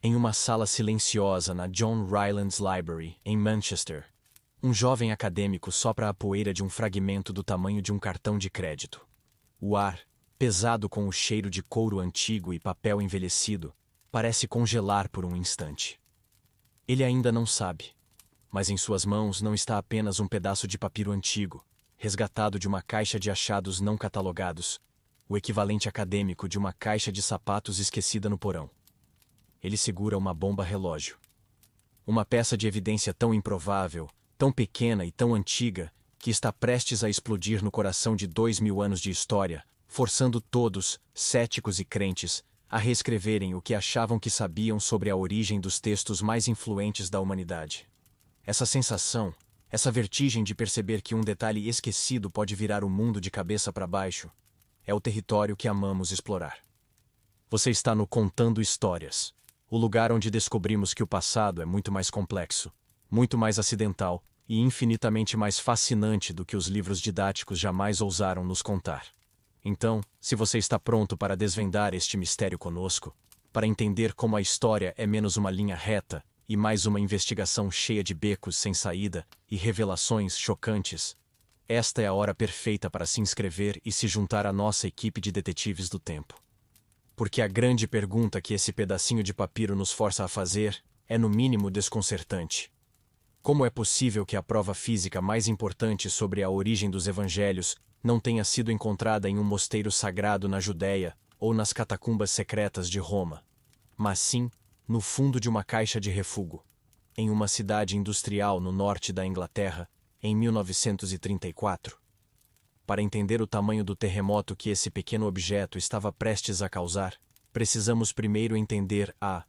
Em uma sala silenciosa na John Rylands Library, em Manchester, um jovem acadêmico sopra a poeira de um fragmento do tamanho de um cartão de crédito. O ar, pesado com o cheiro de couro antigo e papel envelhecido, parece congelar por um instante. Ele ainda não sabe, mas em suas mãos não está apenas um pedaço de papiro antigo, resgatado de uma caixa de achados não catalogados, o equivalente acadêmico de uma caixa de sapatos esquecida no porão. Ele segura uma bomba-relógio. Uma peça de evidência tão improvável, tão pequena e tão antiga, que está prestes a explodir no coração de 2000 anos de história, forçando todos, céticos e crentes, a reescreverem o que achavam que sabiam sobre a origem dos textos mais influentes da humanidade. Essa sensação, essa vertigem de perceber que um detalhe esquecido pode virar o mundo de cabeça para baixo, é o território que amamos explorar. Você está no Contando Histórias, o lugar onde descobrimos que o passado é muito mais complexo, muito mais acidental e infinitamente mais fascinante do que os livros didáticos jamais ousaram nos contar. Então, se você está pronto para desvendar este mistério conosco, para entender como a história é menos uma linha reta e mais uma investigação cheia de becos sem saída e revelações chocantes, esta é a hora perfeita para se inscrever e se juntar à nossa equipe de detetives do tempo. Porque a grande pergunta que esse pedacinho de papiro nos força a fazer é no mínimo desconcertante. Como é possível que a prova física mais importante sobre a origem dos evangelhos não tenha sido encontrada em um mosteiro sagrado na Judéia ou nas catacumbas secretas de Roma, mas sim no fundo de uma caixa de refúgio, em uma cidade industrial no norte da Inglaterra, em 1934? Para entender o tamanho do terremoto que esse pequeno objeto estava prestes a causar, precisamos primeiro entender a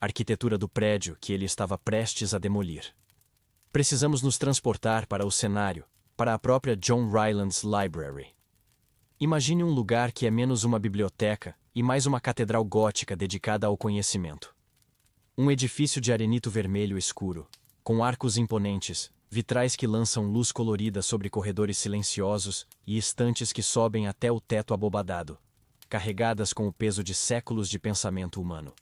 arquitetura do prédio que ele estava prestes a demolir. Precisamos nos transportar para o cenário, para a própria John Rylands Library. Imagine um lugar que é menos uma biblioteca e mais uma catedral gótica dedicada ao conhecimento. Um edifício de arenito vermelho escuro, com arcos imponentes, vitrais que lançam luz colorida sobre corredores silenciosos e estantes que sobem até o teto abobadado, carregadas com o peso de séculos de pensamento humano.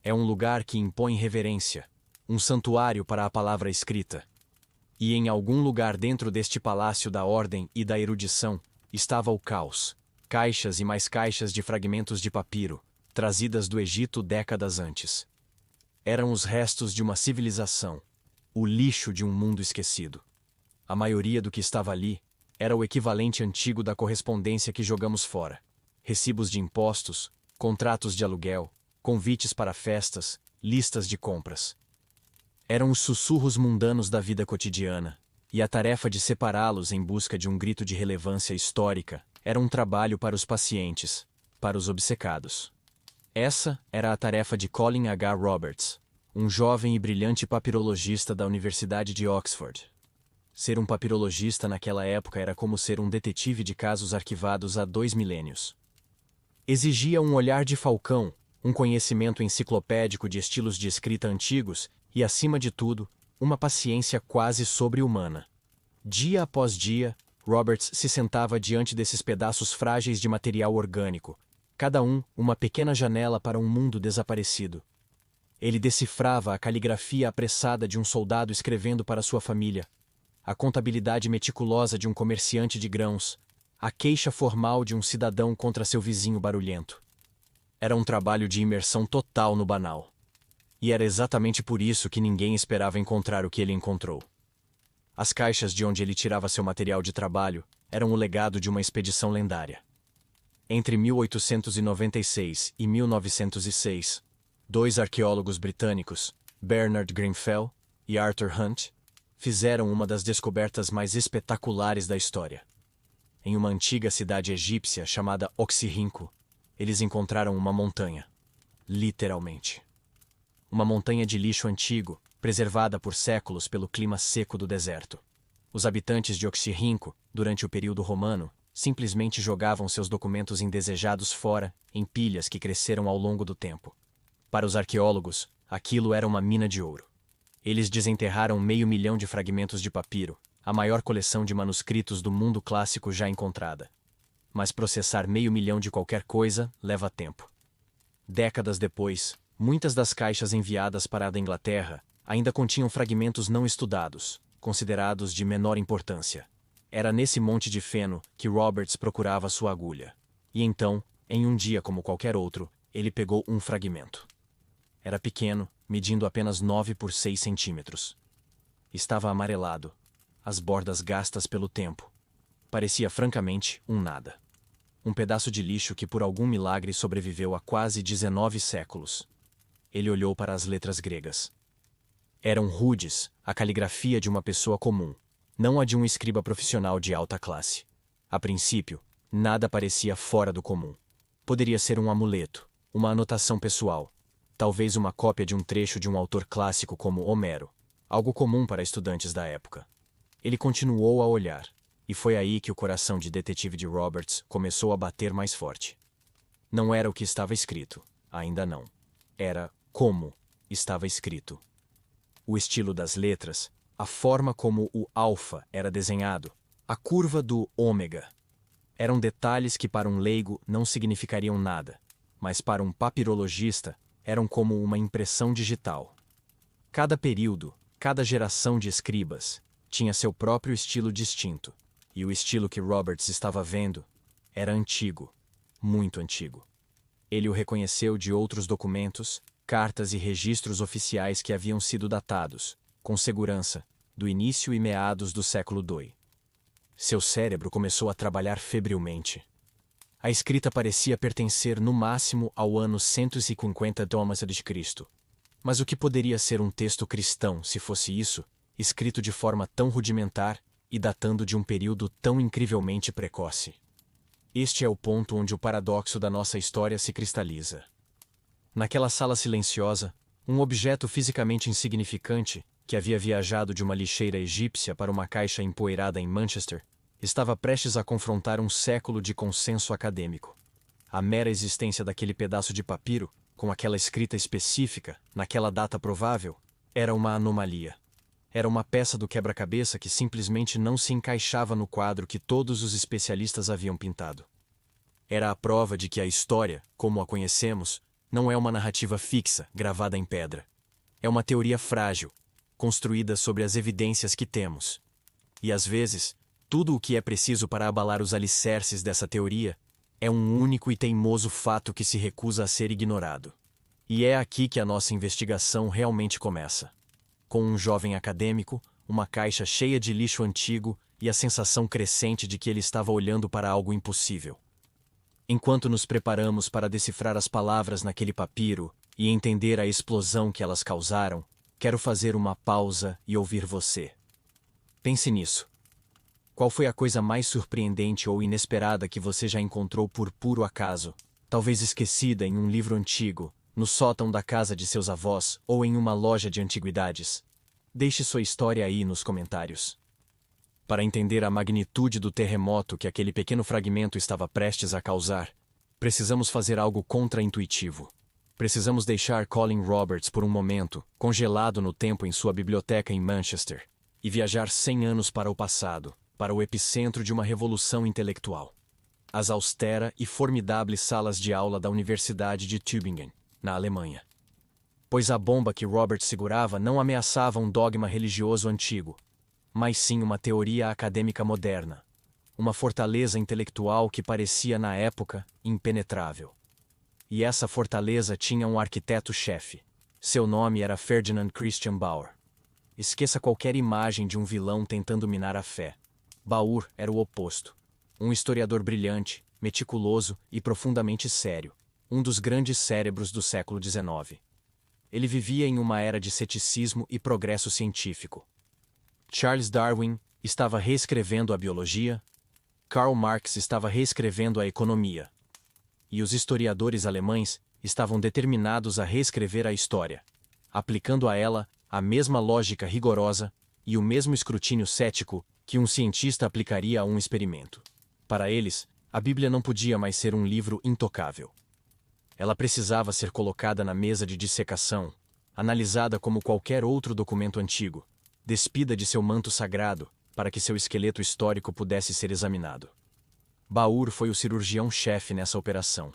É um lugar que impõe reverência, um santuário para a palavra escrita. E em algum lugar dentro deste palácio da ordem e da erudição, estava o caos, caixas e mais caixas de fragmentos de papiro, trazidas do Egito décadas antes. Eram os restos de uma civilização, o lixo de um mundo esquecido. A maioria do que estava ali era o equivalente antigo da correspondência que jogamos fora. Recibos de impostos, contratos de aluguel, convites para festas, listas de compras. Eram os sussurros mundanos da vida cotidiana, e a tarefa de separá-los em busca de um grito de relevância histórica era um trabalho para os pacientes, para os obcecados. Essa era a tarefa de Colin H. Roberts, um jovem e brilhante papirologista da Universidade de Oxford. Ser um papirologista naquela época era como ser um detetive de casos arquivados há 2 milênios. Exigia um olhar de falcão, um conhecimento enciclopédico de estilos de escrita antigos e, acima de tudo, uma paciência quase sobre-humana. Dia após dia, Roberts se sentava diante desses pedaços frágeis de material orgânico, cada um uma pequena janela para um mundo desaparecido. Ele decifrava a caligrafia apressada de um soldado escrevendo para sua família, a contabilidade meticulosa de um comerciante de grãos, a queixa formal de um cidadão contra seu vizinho barulhento. Era um trabalho de imersão total no banal. E era exatamente por isso que ninguém esperava encontrar o que ele encontrou. As caixas de onde ele tirava seu material de trabalho eram o legado de uma expedição lendária. Entre 1896 e 1906, 2 arqueólogos britânicos, Bernard Grenfell e Arthur Hunt, fizeram uma das descobertas mais espetaculares da história. Em uma antiga cidade egípcia chamada Oxirrinco, eles encontraram uma montanha. Literalmente. Uma montanha de lixo antigo, preservada por séculos pelo clima seco do deserto. Os habitantes de Oxirrinco, durante o período romano, simplesmente jogavam seus documentos indesejados fora, em pilhas que cresceram ao longo do tempo. Para os arqueólogos, aquilo era uma mina de ouro. Eles desenterraram 500 mil de fragmentos de papiro, a maior coleção de manuscritos do mundo clássico já encontrada. Mas processar 500 mil de qualquer coisa leva tempo. Décadas depois, Muitas das caixas enviadas para a da Inglaterra ainda continham fragmentos não estudados, considerados de menor importância. Era nesse monte de feno que Roberts procurava sua agulha. E então, em um dia como qualquer outro, ele pegou um fragmento. Era pequeno, medindo apenas 9 por 6 centímetros. Estava amarelado, as bordas gastas pelo tempo. Parecia francamente um nada. Um pedaço de lixo que por algum milagre sobreviveu a quase 19 séculos. Ele olhou para as letras gregas. Eram rudes, a caligrafia de uma pessoa comum, não a de um escriba profissional de alta classe. A princípio, nada parecia fora do comum. Poderia ser um amuleto, uma anotação pessoal, talvez uma cópia de um trecho de um autor clássico como Homero, algo comum para estudantes da época. Ele continuou a olhar, e foi aí que o coração de detetive de Roberts começou a bater mais forte. Não era o que estava escrito, ainda não. Era como estava escrito. O estilo das letras, a forma como o alfa era desenhado, a curva do ômega. Eram detalhes que para um leigo não significariam nada, mas para um papirologista eram como uma impressão digital. Cada período, cada geração de escribas, tinha seu próprio estilo distinto, e o estilo que Roberts estava vendo era antigo, muito antigo. Ele o reconheceu de outros documentos, cartas e registros oficiais que haviam sido datados, com segurança, do início e meados do século II. Seu cérebro começou a trabalhar febrilmente. A escrita parecia pertencer no máximo ao ano 150 d.C. Mas o que poderia ser um texto cristão, se fosse isso, escrito de forma tão rudimentar e datando de um período tão incrivelmente precoce? Este é o ponto onde o paradoxo da nossa história se cristaliza. Naquela sala silenciosa, um objeto fisicamente insignificante, que havia viajado de uma lixeira egípcia para uma caixa empoeirada em Manchester, estava prestes a confrontar um século de consenso acadêmico. A mera existência daquele pedaço de papiro, com aquela escrita específica, naquela data provável, era uma anomalia. Era uma peça do quebra-cabeça que simplesmente não se encaixava no quadro que todos os especialistas haviam pintado. Era a prova de que a história, como a conhecemos, não é uma narrativa fixa, gravada em pedra. É uma teoria frágil, construída sobre as evidências que temos. E às vezes, tudo o que é preciso para abalar os alicerces dessa teoria é um único e teimoso fato que se recusa a ser ignorado. E é aqui que a nossa investigação realmente começa. Com um jovem acadêmico, uma caixa cheia de lixo antigo e a sensação crescente de que ele estava olhando para algo impossível. Enquanto nos preparamos para decifrar as palavras naquele papiro e entender a explosão que elas causaram, quero fazer uma pausa e ouvir você. Pense nisso. Qual foi a coisa mais surpreendente ou inesperada que você já encontrou por puro acaso, talvez esquecida em um livro antigo, no sótão da casa de seus avós ou em uma loja de antiguidades? Deixe sua história aí nos comentários. Para entender a magnitude do terremoto que aquele pequeno fragmento estava prestes a causar, precisamos fazer algo contra-intuitivo. Precisamos deixar Colin Roberts por um momento, congelado no tempo em sua biblioteca em Manchester, e viajar 100 anos para o passado, para o epicentro de uma revolução intelectual. As austera e formidáveis salas de aula da Universidade de Tübingen, na Alemanha. Pois a bomba que Roberts segurava não ameaçava um dogma religioso antigo, mas sim uma teoria acadêmica moderna, uma fortaleza intelectual que parecia na época impenetrável. E essa fortaleza tinha um arquiteto-chefe. Seu nome era Ferdinand Christian Bauer. Esqueça qualquer imagem de um vilão tentando minar a fé. Bauer era o oposto. Um historiador brilhante, meticuloso e profundamente sério, um dos grandes cérebros do século XIX. Ele vivia em uma era de ceticismo e progresso científico. Charles Darwin estava reescrevendo a biologia, Karl Marx estava reescrevendo a economia. E os historiadores alemães estavam determinados a reescrever a história, aplicando a ela a mesma lógica rigorosa e o mesmo escrutínio cético que um cientista aplicaria a um experimento. Para eles, a Bíblia não podia mais ser um livro intocável. Ela precisava ser colocada na mesa de dissecação, analisada como qualquer outro documento antigo, despida de seu manto sagrado, para que seu esqueleto histórico pudesse ser examinado. Bauer foi o cirurgião-chefe nessa operação.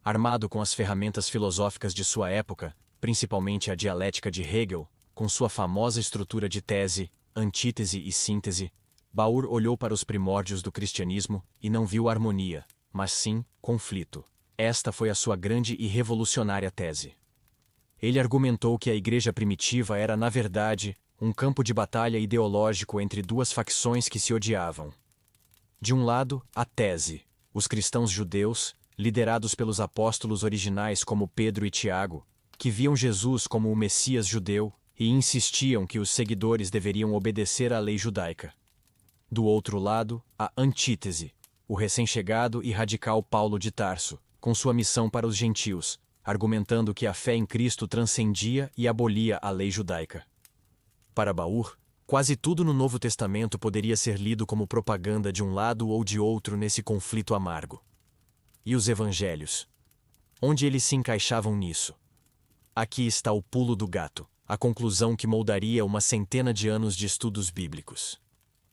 Armado com as ferramentas filosóficas de sua época, principalmente a dialética de Hegel, com sua famosa estrutura de tese, antítese e síntese, Baur olhou para os primórdios do cristianismo e não viu harmonia, mas sim conflito. Esta foi a sua grande e revolucionária tese. Ele argumentou que a igreja primitiva era, na verdade, um campo de batalha ideológico entre duas facções que se odiavam. De um lado, a tese, os cristãos judeus, liderados pelos apóstolos originais como Pedro e Tiago, que viam Jesus como o Messias judeu e insistiam que os seguidores deveriam obedecer à lei judaica. Do outro lado, a antítese, o recém-chegado e radical Paulo de Tarso, com sua missão para os gentios, argumentando que a fé em Cristo transcendia e abolia a lei judaica. Para Baur, quase tudo no Novo Testamento poderia ser lido como propaganda de um lado ou de outro nesse conflito amargo. E os evangelhos? Onde eles se encaixavam nisso? Aqui está o pulo do gato, a conclusão que moldaria uma centena de anos de estudos bíblicos.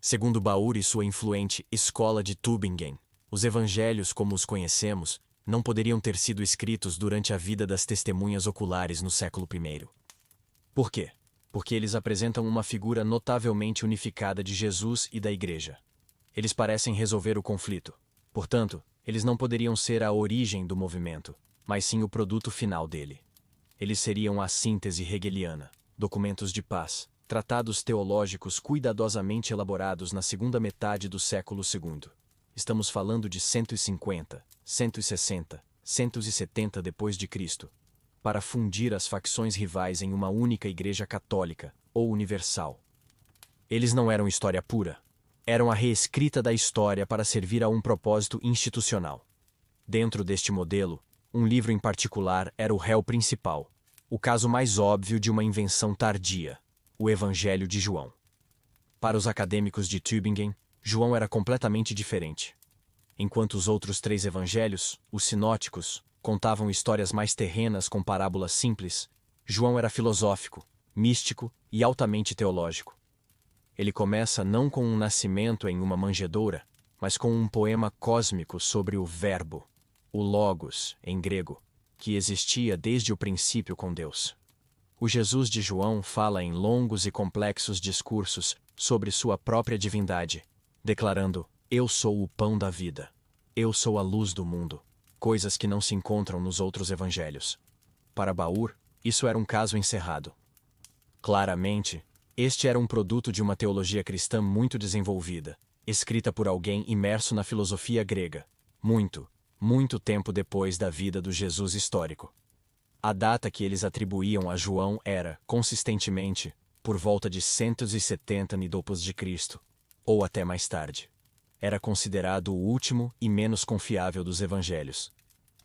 Segundo Baur e sua influente Escola de Tübingen, os evangelhos como os conhecemos não poderiam ter sido escritos durante a vida das testemunhas oculares no século I. Por quê? Porque eles apresentam uma figura notavelmente unificada de Jesus e da Igreja. Eles parecem resolver o conflito. Portanto, eles não poderiam ser a origem do movimento, mas sim o produto final dele. Eles seriam a síntese hegeliana, documentos de paz, tratados teológicos cuidadosamente elaborados na segunda metade do século II. Estamos falando de 150, 160, 170 depois de Cristo, para fundir as facções rivais em uma única igreja católica ou universal. Eles não eram história pura. Eram a reescrita da história para servir a um propósito institucional. Dentro deste modelo, um livro em particular era o réu principal, o caso mais óbvio de uma invenção tardia, o Evangelho de João. Para os acadêmicos de Tübingen, João era completamente diferente. Enquanto os outros 3 evangelhos, os sinóticos, contavam histórias mais terrenas com parábolas simples, João era filosófico, místico e altamente teológico. Ele começa não com um nascimento em uma manjedoura, mas com um poema cósmico sobre o Verbo, o Logos, em grego, que existia desde o princípio com Deus. O Jesus de João fala em longos e complexos discursos sobre sua própria divindade, declarando: "Eu sou o pão da vida. Eu sou a luz do mundo", coisas que não se encontram nos outros evangelhos. Para Baur, isso era um caso encerrado. Claramente, este era um produto de uma teologia cristã muito desenvolvida, escrita por alguém imerso na filosofia grega, muito tempo depois da vida do Jesus histórico. A data que eles atribuíam a João era, consistentemente, por volta de 170 d.C., ou até mais tarde. Era considerado o último e menos confiável dos evangelhos.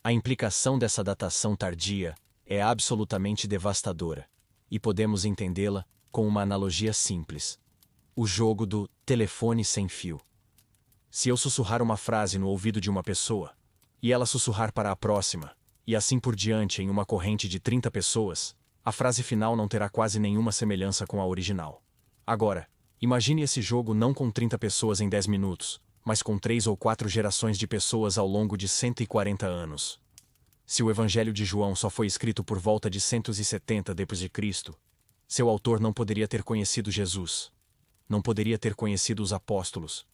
A implicação dessa datação tardia é absolutamente devastadora, e podemos entendê-la com uma analogia simples: o jogo do telefone sem fio. Se eu sussurrar uma frase no ouvido de uma pessoa, e ela sussurrar para a próxima, e assim por diante em uma corrente de 30 pessoas, a frase final não terá quase nenhuma semelhança com a original. Agora, imagine esse jogo não com 30 pessoas em 10 minutos, mas com 3 ou 4 gerações de pessoas ao longo de 140 anos. Se o Evangelho de João só foi escrito por volta de 170 d.C., seu autor não poderia ter conhecido Jesus. Não poderia ter conhecido os apóstolos.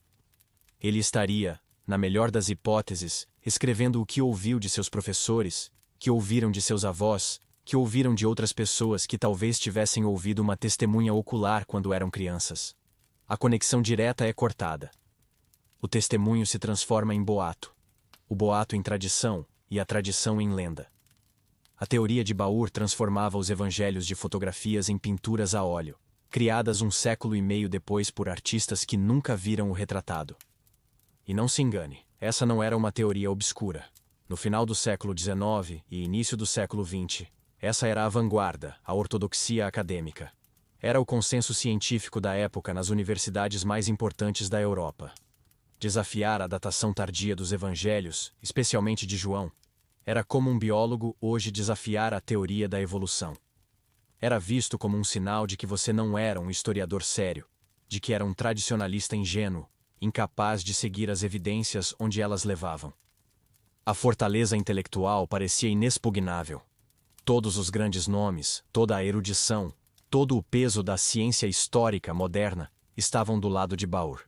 Ele estaria, na melhor das hipóteses, escrevendo o que ouviu de seus professores, que ouviram de seus avós, que ouviram de outras pessoas que talvez tivessem ouvido uma testemunha ocular quando eram crianças. A conexão direta é cortada. O testemunho se transforma em boato, o boato em tradição e a tradição em lenda. A teoria de Baur transformava os evangelhos de fotografias em pinturas a óleo, criadas um século e meio depois por artistas que nunca viram o retratado. E não se engane, essa não era uma teoria obscura. No final do século XIX e início do século XX, essa era a vanguarda, a ortodoxia acadêmica. Era o consenso científico da época nas universidades mais importantes da Europa. Desafiar a datação tardia dos evangelhos, especialmente de João, era como um biólogo hoje desafiar a teoria da evolução. Era visto como um sinal de que você não era um historiador sério, de que era um tradicionalista ingênuo, incapaz de seguir as evidências onde elas levavam. A fortaleza intelectual parecia inexpugnável. Todos os grandes nomes, toda a erudição, todo o peso da ciência histórica moderna estavam do lado de Baur.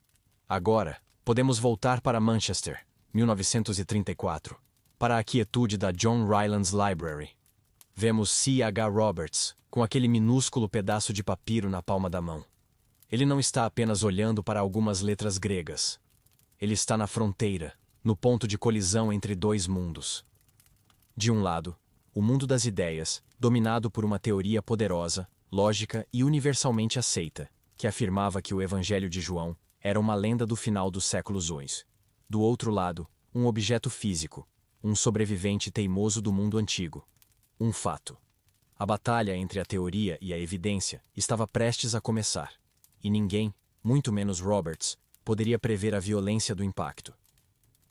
Agora, podemos voltar para Manchester, 1934, para a quietude da John Rylands Library. Vemos C. H. Roberts, com aquele minúsculo pedaço de papiro na palma da mão. Ele não está apenas olhando para algumas letras gregas. Ele está na fronteira, no ponto de colisão entre dois mundos. De um lado, o mundo das ideias, dominado por uma teoria poderosa, lógica e universalmente aceita, que afirmava que o Evangelho de João era uma lenda do final dos séculos II. Do outro lado, um objeto físico, um sobrevivente teimoso do mundo antigo. Um fato. A batalha entre a teoria e a evidência estava prestes a começar, e ninguém, muito menos Roberts, poderia prever a violência do impacto.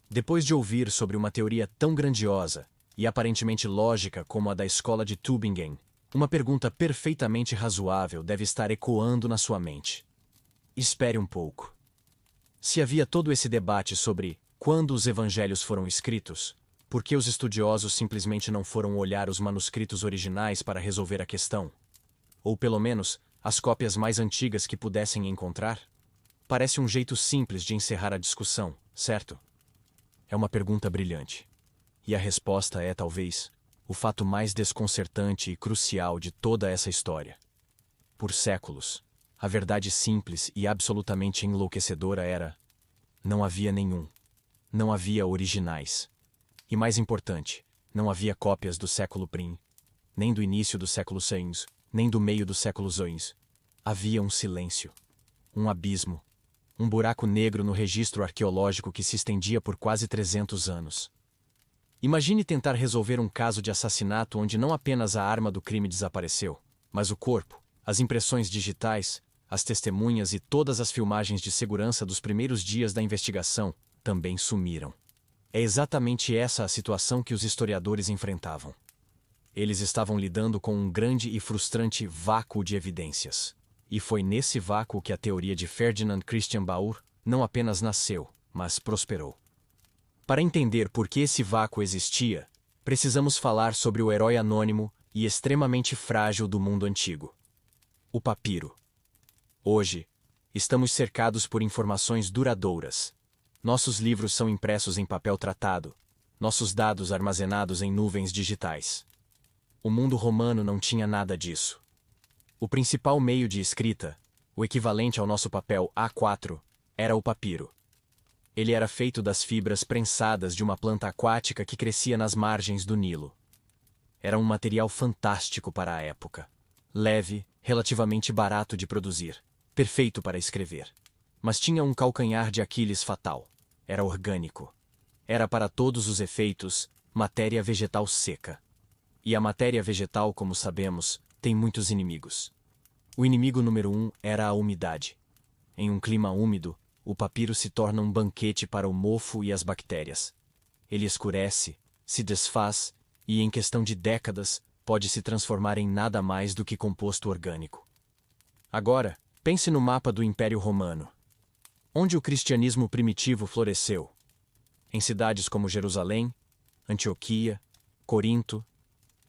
Depois de ouvir sobre uma teoria tão grandiosa e aparentemente lógica como a da escola de Tübingen, uma pergunta perfeitamente razoável deve estar ecoando na sua mente. Espere um pouco. Se havia todo esse debate sobre quando os evangelhos foram escritos, por que os estudiosos simplesmente não foram olhar os manuscritos originais para resolver a questão? Ou pelo menos, as cópias mais antigas que pudessem encontrar? Parece um jeito simples de encerrar a discussão, certo? É uma pergunta brilhante. E a resposta é, talvez, o fato mais desconcertante e crucial de toda essa história. Por séculos, a verdade simples e absolutamente enlouquecedora era: não havia nenhum. Não havia originais. E mais importante, não havia cópias do século prim, nem do início do século VI, nem do meio do século II. Havia um silêncio, um abismo, um buraco negro no registro arqueológico que se estendia por quase 300 anos. Imagine tentar resolver um caso de assassinato onde não apenas a arma do crime desapareceu, mas o corpo, as impressões digitais, as testemunhas e todas as filmagens de segurança dos primeiros dias da investigação também sumiram. É exatamente essa a situação que os historiadores enfrentavam. Eles estavam lidando com um grande e frustrante vácuo de evidências. E foi nesse vácuo que a teoria de Ferdinand Christian Baur não apenas nasceu, mas prosperou. Para entender por que esse vácuo existia, precisamos falar sobre o herói anônimo e extremamente frágil do mundo antigo: o papiro. Hoje, estamos cercados por informações duradouras. Nossos livros são impressos em papel tratado, nossos dados armazenados em nuvens digitais. O mundo romano não tinha nada disso. O principal meio de escrita, o equivalente ao nosso papel A4, era o papiro. Ele era feito das fibras prensadas de uma planta aquática que crescia nas margens do Nilo. Era um material fantástico para a época. Leve, relativamente barato de produzir, perfeito para escrever. Mas tinha um calcanhar de Aquiles fatal. Era orgânico. Era para todos os efeitos, matéria vegetal seca. E a matéria vegetal, como sabemos, tem muitos inimigos. O inimigo número 1 era a umidade. Em um clima úmido, o papiro se torna um banquete para o mofo e as bactérias. Ele escurece, se desfaz e, em questão de décadas, pode se transformar em nada mais do que composto orgânico. Agora, pense no mapa do Império Romano. Onde o cristianismo primitivo floresceu? Em cidades como Jerusalém, Antioquia, Corinto,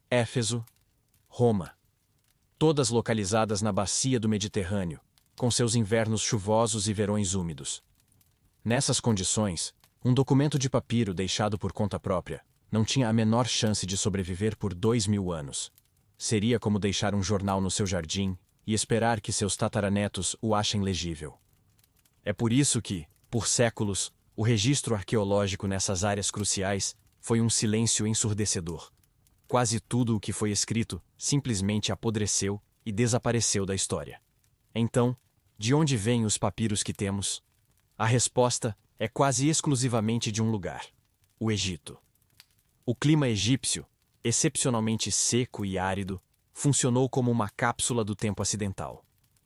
Éfeso, Roma. Todas localizadas na bacia do Mediterrâneo, com seus invernos chuvosos e verões úmidos. Nessas condições, um documento de papiro deixado por conta própria não tinha a menor chance de sobreviver por 2000 anos. Seria como deixar um jornal no seu jardim e esperar que seus tataranetos o achem legível. É por isso que, por séculos, o registro arqueológico nessas áreas cruciais foi um silêncio ensurdecedor. Quase tudo o que foi escrito simplesmente apodreceu e desapareceu da história. Então, de onde vêm os papiros que temos? A resposta é quase exclusivamente de um lugar: o Egito. O clima egípcio, excepcionalmente seco e árido, funcionou como uma cápsula do tempo acidental.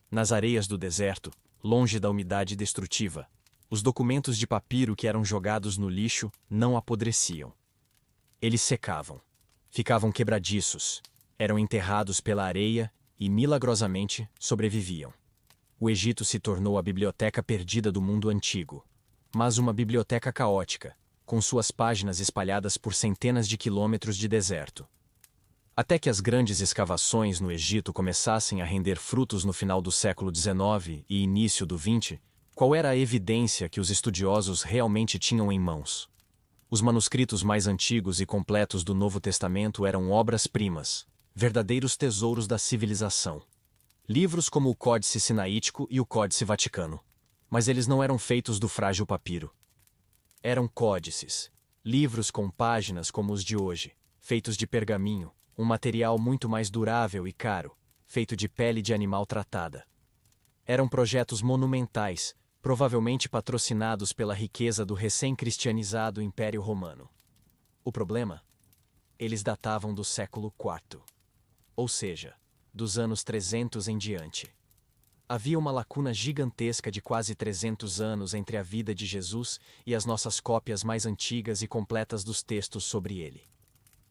Nas areias do deserto, longe da umidade destrutiva, os documentos de papiro que eram jogados no lixo não apodreciam. Eles secavam, ficavam quebradiços, eram enterrados pela areia e, milagrosamente, sobreviviam. O Egito se tornou a biblioteca perdida do mundo antigo, mas uma biblioteca caótica, com suas páginas espalhadas por centenas de quilômetros de deserto. Até que as grandes escavações no Egito começassem a render frutos no final do século XIX e início do XX, qual era a evidência que os estudiosos realmente tinham em mãos? Os manuscritos mais antigos e completos do Novo Testamento eram obras-primas, verdadeiros tesouros da civilização. Livros como o Códice Sinaítico e o Códice Vaticano. Mas eles não eram feitos do frágil papiro. Eram códices, livros com páginas como os de hoje, feitos de pergaminho, um material muito mais durável e caro, feito de pele de animal tratada. Eram projetos monumentais, provavelmente patrocinados pela riqueza do recém-cristianizado Império Romano. O problema? Eles datavam do século IV, ou seja, dos anos 300 em diante. Havia uma lacuna gigantesca de quase 300 anos entre a vida de Jesus e as nossas cópias mais antigas e completas dos textos sobre ele.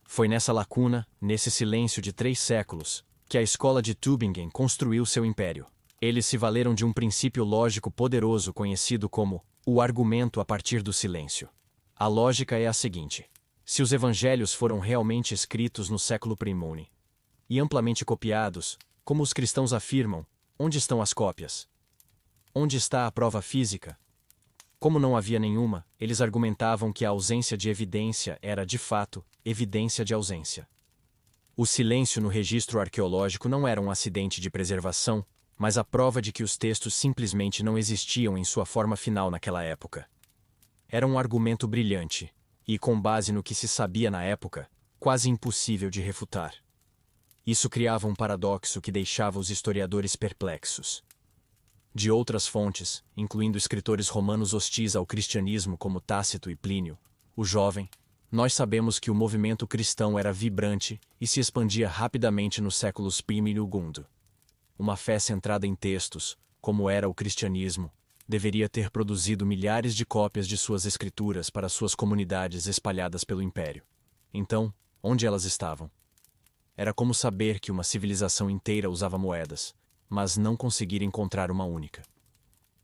Foi nessa lacuna, nesse silêncio de 3 séculos, que a escola de Tübingen construiu seu império. Eles se valeram de um princípio lógico poderoso conhecido como o argumento a partir do silêncio. A lógica é a seguinte: se os evangelhos foram realmente escritos no século I e amplamente copiados, como os cristãos afirmam, onde estão as cópias? Onde está a prova física? Como não havia nenhuma, eles argumentavam que a ausência de evidência era, de fato, evidência de ausência. O silêncio no registro arqueológico não era um acidente de preservação, mas a prova de que os textos simplesmente não existiam em sua forma final naquela época. Era um argumento brilhante, e, com base no que se sabia na época, quase impossível de refutar. Isso criava um paradoxo que deixava os historiadores perplexos. De outras fontes, incluindo escritores romanos hostis ao cristianismo como Tácito e Plínio, o Jovem, nós sabemos que o movimento cristão era vibrante e se expandia rapidamente nos séculos I e II. Uma fé centrada em textos, como era o cristianismo, deveria ter produzido milhares de cópias de suas escrituras para suas comunidades espalhadas pelo império. Então, onde elas estavam? Era como saber que uma civilização inteira usava moedas, mas não conseguir encontrar uma única.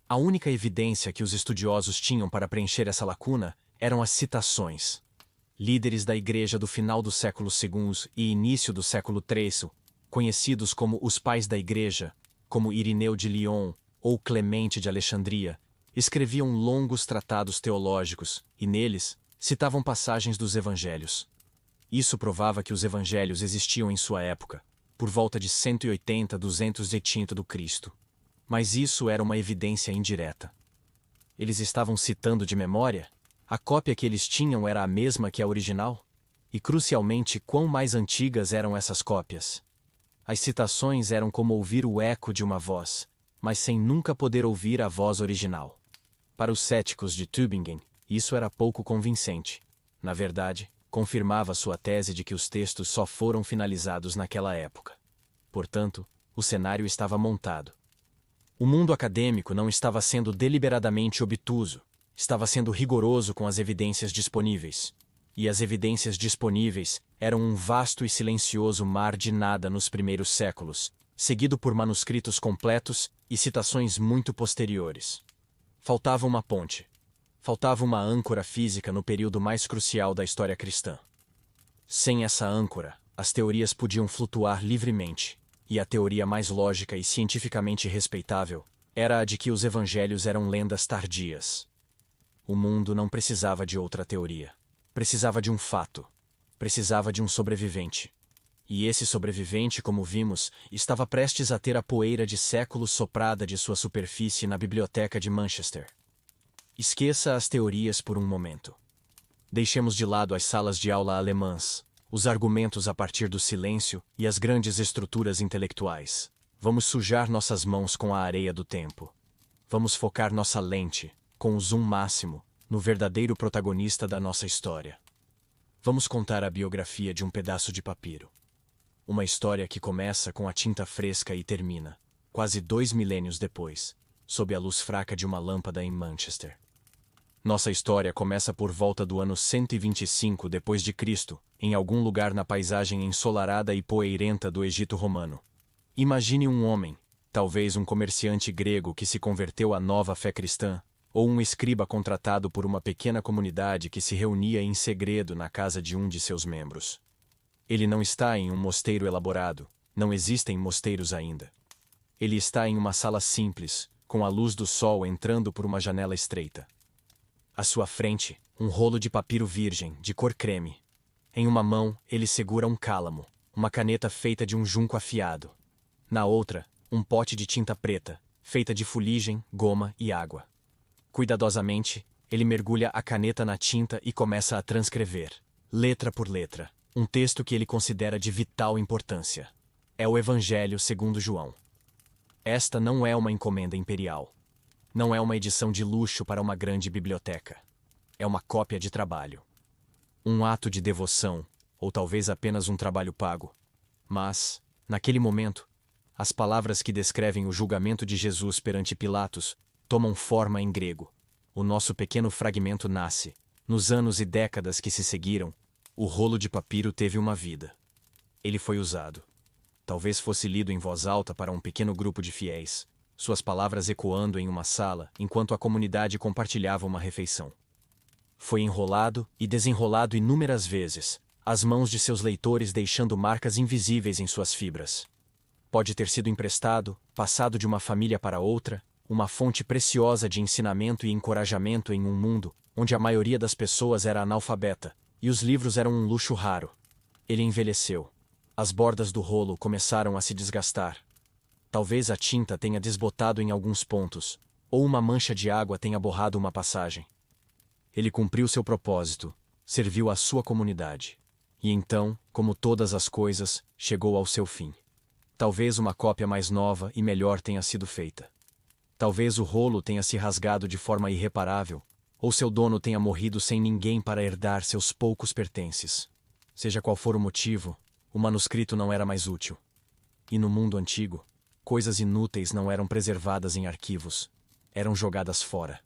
A única evidência que os estudiosos tinham para preencher essa lacuna eram as citações. Líderes da igreja do final do século II e início do século III, conhecidos como os pais da igreja, como Irineu de Lyon ou Clemente de Alexandria, escreviam longos tratados teológicos e, neles, citavam passagens dos evangelhos. Isso provava que os evangelhos existiam em sua época, por volta de 180-200 d.C. Mas isso era uma evidência indireta. Eles estavam citando de memória? A cópia que eles tinham era a mesma que a original? E, crucialmente, quão mais antigas eram essas cópias? As citações eram como ouvir o eco de uma voz, mas sem nunca poder ouvir a voz original. Para os céticos de Tübingen, isso era pouco convincente. Na verdade, confirmava sua tese de que os textos só foram finalizados naquela época. Portanto, o cenário estava montado. O mundo acadêmico não estava sendo deliberadamente obtuso, estava sendo rigoroso com as evidências disponíveis. E as evidências disponíveis eram um vasto e silencioso mar de nada nos primeiros séculos, seguido por manuscritos completos e citações muito posteriores. Faltava uma ponte. Faltava uma âncora física no período mais crucial da história cristã. Sem essa âncora, as teorias podiam flutuar livremente, e a teoria mais lógica e cientificamente respeitável era a de que os evangelhos eram lendas tardias. O mundo não precisava de outra teoria. Precisava de um fato. Precisava de um sobrevivente. E esse sobrevivente, como vimos, estava prestes a ter a poeira de séculos soprada de sua superfície na biblioteca de Manchester. Esqueça as teorias por um momento. Deixemos de lado as salas de aula alemãs, os argumentos a partir do silêncio e as grandes estruturas intelectuais. Vamos sujar nossas mãos com a areia do tempo. Vamos focar nossa lente, com o zoom máximo, no verdadeiro protagonista da nossa história. Vamos contar a biografia de um pedaço de papiro. Uma história que começa com a tinta fresca e termina, quase 2 milênios depois, sob a luz fraca de uma lâmpada em Manchester. Nossa história começa por volta do ano 125 d.C., em algum lugar na paisagem ensolarada e poeirenta do Egito Romano. Imagine um homem, talvez um comerciante grego que se converteu à nova fé cristã, ou um escriba contratado por uma pequena comunidade que se reunia em segredo na casa de um de seus membros. Ele não está em um mosteiro elaborado, não existem mosteiros ainda. Ele está em uma sala simples, com a luz do sol entrando por uma janela estreita. À sua frente, um rolo de papiro virgem, de cor creme. Em uma mão, ele segura um cálamo, uma caneta feita de um junco afiado. Na outra, um pote de tinta preta, feita de fuligem, goma e água. Cuidadosamente, ele mergulha a caneta na tinta e começa a transcrever, letra por letra, um texto que ele considera de vital importância. É o Evangelho segundo João. Esta não é uma encomenda imperial. Não é uma edição de luxo para uma grande biblioteca. É uma cópia de trabalho. Um ato de devoção, ou talvez apenas um trabalho pago. Mas, naquele momento, as palavras que descrevem o julgamento de Jesus perante Pilatos tomam forma em grego. O nosso pequeno fragmento nasce. Nos anos e décadas que se seguiram, o rolo de papiro teve uma vida. Ele foi usado. Talvez fosse lido em voz alta para um pequeno grupo de fiéis, suas palavras ecoando em uma sala enquanto a comunidade compartilhava uma refeição. Foi enrolado e desenrolado inúmeras vezes, as mãos de seus leitores deixando marcas invisíveis em suas fibras. Pode ter sido emprestado, passado de uma família para outra, uma fonte preciosa de ensinamento e encorajamento em um mundo onde a maioria das pessoas era analfabeta, e os livros eram um luxo raro. Ele envelheceu. As bordas do rolo começaram a se desgastar. Talvez a tinta tenha desbotado em alguns pontos, ou uma mancha de água tenha borrado uma passagem. Ele cumpriu seu propósito, serviu à sua comunidade. E então, como todas as coisas, chegou ao seu fim. Talvez uma cópia mais nova e melhor tenha sido feita. Talvez o rolo tenha se rasgado de forma irreparável, ou seu dono tenha morrido sem ninguém para herdar seus poucos pertences. Seja qual for o motivo, o manuscrito não era mais útil. E no mundo antigo, coisas inúteis não eram preservadas em arquivos, eram jogadas fora.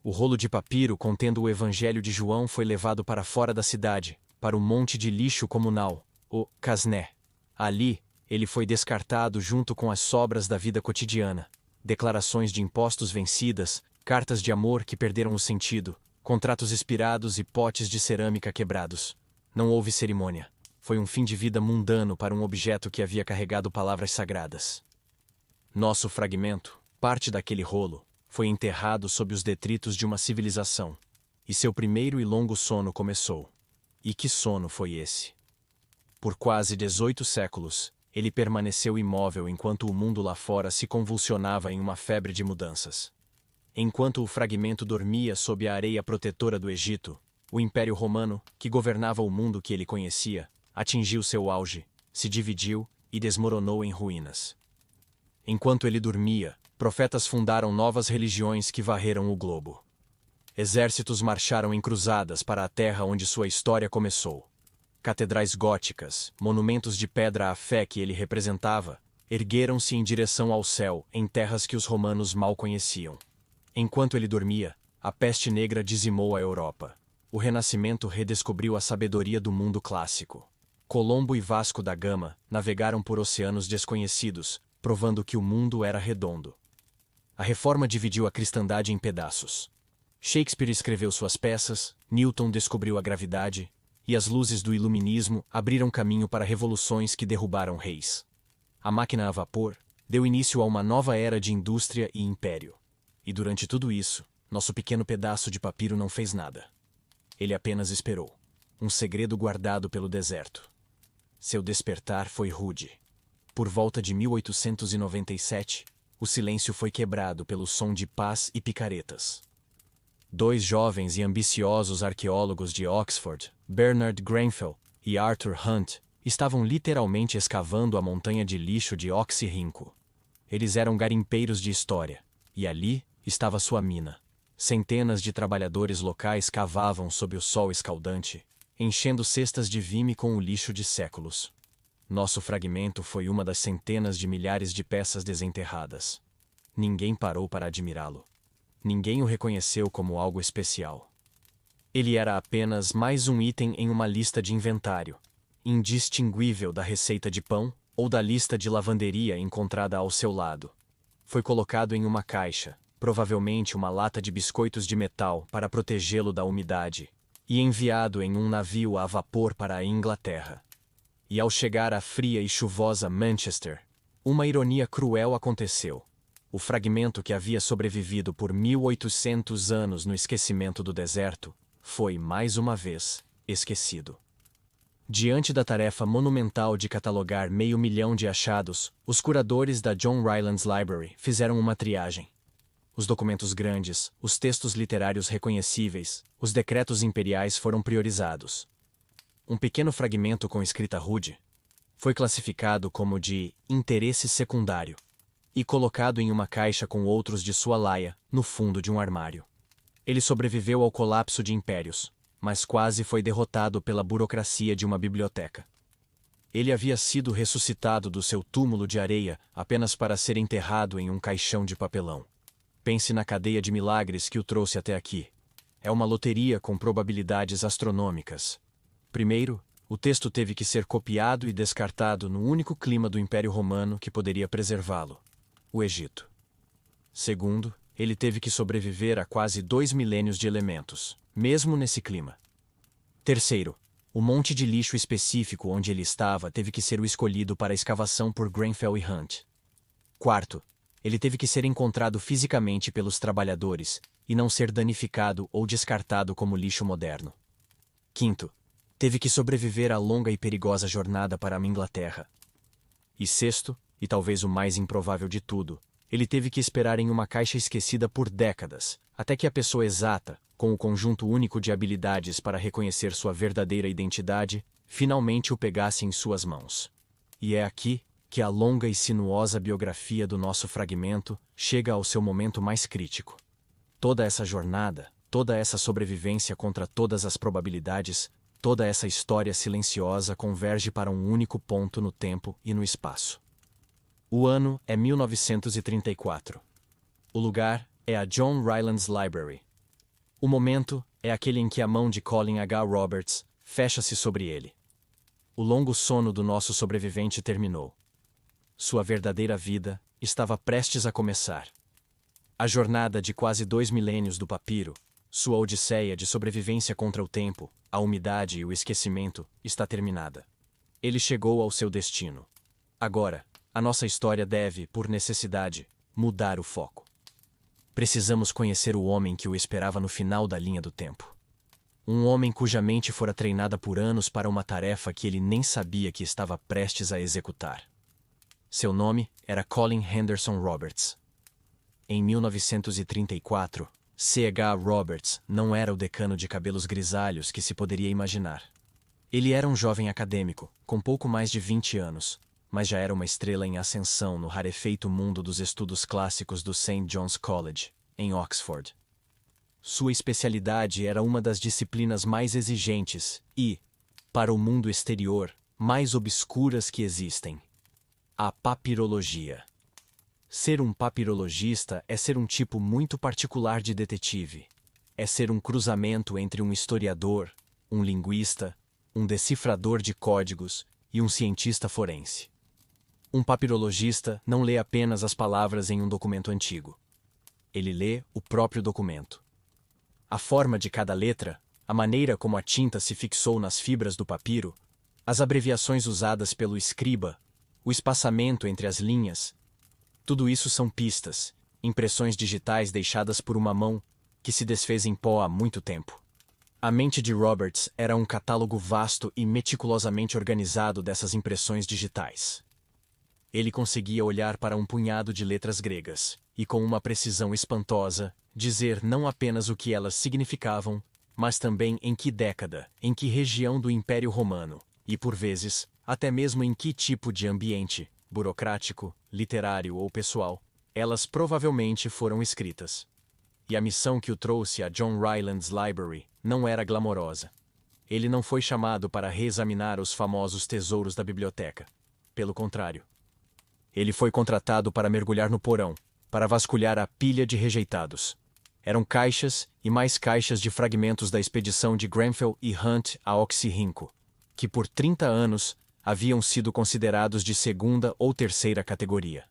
O rolo de papiro contendo o Evangelho de João foi levado para fora da cidade, para o monte de lixo comunal, o Casné. Ali, ele foi descartado junto com as sobras da vida cotidiana, declarações de impostos vencidas, cartas de amor que perderam o sentido, contratos expirados e potes de cerâmica quebrados. Não houve cerimônia. Foi um fim de vida mundano para um objeto que havia carregado palavras sagradas. Nosso fragmento, parte daquele rolo, foi enterrado sob os detritos de uma civilização, e seu primeiro e longo sono começou. E que sono foi esse? Por quase 18 séculos, ele permaneceu imóvel enquanto o mundo lá fora se convulsionava em uma febre de mudanças. Enquanto o fragmento dormia sob a areia protetora do Egito, o Império Romano, que governava o mundo que ele conhecia, atingiu seu auge, se dividiu e desmoronou em ruínas. Enquanto ele dormia, profetas fundaram novas religiões que varreram o globo. Exércitos marcharam em cruzadas para a terra onde sua história começou. Catedrais góticas, monumentos de pedra à fé que ele representava, ergueram-se em direção ao céu em terras que os romanos mal conheciam. Enquanto ele dormia, a peste negra dizimou a Europa. O Renascimento redescobriu a sabedoria do mundo clássico. Colombo e Vasco da Gama navegaram por oceanos desconhecidos, provando que o mundo era redondo. A Reforma dividiu a cristandade em pedaços. Shakespeare escreveu suas peças, Newton descobriu a gravidade, e as luzes do Iluminismo abriram caminho para revoluções que derrubaram reis. A máquina a vapor deu início a uma nova era de indústria e império. E durante tudo isso, nosso pequeno pedaço de papiro não fez nada. Ele apenas esperou. Um segredo guardado pelo deserto. Seu despertar foi rude. Por volta de 1897, o silêncio foi quebrado pelo som de pás e picaretas. 2 jovens e ambiciosos arqueólogos de Oxford, Bernard Grenfell e Arthur Hunt, estavam literalmente escavando a montanha de lixo de Oxirrinco. Eles eram garimpeiros de história, e ali estava sua mina. Centenas de trabalhadores locais cavavam sob o sol escaldante, enchendo cestas de vime com o lixo de séculos. Nosso fragmento foi uma das centenas de milhares de peças desenterradas. Ninguém parou para admirá-lo. Ninguém o reconheceu como algo especial. Ele era apenas mais um item em uma lista de inventário, indistinguível da receita de pão ou da lista de lavanderia encontrada ao seu lado. Foi colocado em uma caixa, provavelmente uma lata de biscoitos de metal para protegê-lo da umidade, e enviado em um navio a vapor para a Inglaterra. E ao chegar à fria e chuvosa Manchester, uma ironia cruel aconteceu. O fragmento que havia sobrevivido por 1800 anos no esquecimento do deserto foi, mais uma vez, esquecido. Diante da tarefa monumental de catalogar 500.000 de achados, os curadores da John Rylands Library fizeram uma triagem. Os documentos grandes, os textos literários reconhecíveis, os decretos imperiais foram priorizados. Um pequeno fragmento com escrita rude foi classificado como de interesse secundário e colocado em uma caixa com outros de sua laia, no fundo de um armário. Ele sobreviveu ao colapso de impérios, mas quase foi derrotado pela burocracia de uma biblioteca. Ele havia sido ressuscitado do seu túmulo de areia apenas para ser enterrado em um caixão de papelão. Pense na cadeia de milagres que o trouxe até aqui. É uma loteria com probabilidades astronômicas. Primeiro, o texto teve que ser copiado e descartado no único clima do Império Romano que poderia preservá-lo: o Egito. Segundo, ele teve que sobreviver a quase 2 milênios de elementos, mesmo nesse clima. Terceiro, o monte de lixo específico onde ele estava teve que ser o escolhido para a escavação por Grenfell e Hunt. Quarto, ele teve que ser encontrado fisicamente pelos trabalhadores e não ser danificado ou descartado como lixo moderno. Quinto, teve que sobreviver à longa e perigosa jornada para a Inglaterra. E sexto, e talvez o mais improvável de tudo, ele teve que esperar em uma caixa esquecida por décadas, até que a pessoa exata, com o conjunto único de habilidades para reconhecer sua verdadeira identidade, finalmente o pegasse em suas mãos. E é aqui que a longa e sinuosa biografia do nosso fragmento chega ao seu momento mais crítico. Toda essa jornada, toda essa sobrevivência contra todas as probabilidades, toda essa história silenciosa converge para um único ponto no tempo e no espaço. O ano é 1934. O lugar é a John Rylands Library. O momento é aquele em que a mão de Colin H. Roberts fecha-se sobre ele. O longo sono do nosso sobrevivente terminou. Sua verdadeira vida estava prestes a começar. A jornada de quase 2 milênios do papiro, sua odisseia de sobrevivência contra o tempo, a umidade e o esquecimento, está terminada. Ele chegou ao seu destino. Agora, a nossa história deve, por necessidade, mudar o foco. Precisamos conhecer o homem que o esperava no final da linha do tempo. Um homem cuja mente fora treinada por anos para uma tarefa que ele nem sabia que estava prestes a executar. Seu nome era Colin Henderson Roberts. Em 1934, C.H. Roberts não era o decano de cabelos grisalhos que se poderia imaginar. Ele era um jovem acadêmico, com pouco mais de 20 anos, mas já era uma estrela em ascensão no rarefeito mundo dos estudos clássicos do St. John's College, em Oxford. Sua especialidade era uma das disciplinas mais exigentes e, para o mundo exterior, mais obscuras que existem: a papirologia. Ser um papirologista é ser um tipo muito particular de detetive. É ser um cruzamento entre um historiador, um linguista, um decifrador de códigos e um cientista forense. Um papirologista não lê apenas as palavras em um documento antigo. Ele lê o próprio documento. A forma de cada letra, a maneira como a tinta se fixou nas fibras do papiro, as abreviações usadas pelo escriba, o espaçamento entre as linhas, tudo isso são pistas, impressões digitais deixadas por uma mão que se desfez em pó há muito tempo. A mente de Roberts era um catálogo vasto e meticulosamente organizado dessas impressões digitais. Ele conseguia olhar para um punhado de letras gregas e, com uma precisão espantosa, dizer não apenas o que elas significavam, mas também em que década, em que região do Império Romano, e, por vezes, até mesmo em que tipo de ambiente, burocrático, literário ou pessoal, elas provavelmente foram escritas. E a missão que o trouxe a John Rylands Library não era glamourosa. Ele não foi chamado para reexaminar os famosos tesouros da biblioteca. Pelo contrário. Ele foi contratado para mergulhar no porão, para vasculhar a pilha de rejeitados. Eram caixas e mais caixas de fragmentos da expedição de Grenfell e Hunt a Oxirrinco, que por 30 anos haviam sido considerados de segunda ou terceira categoria.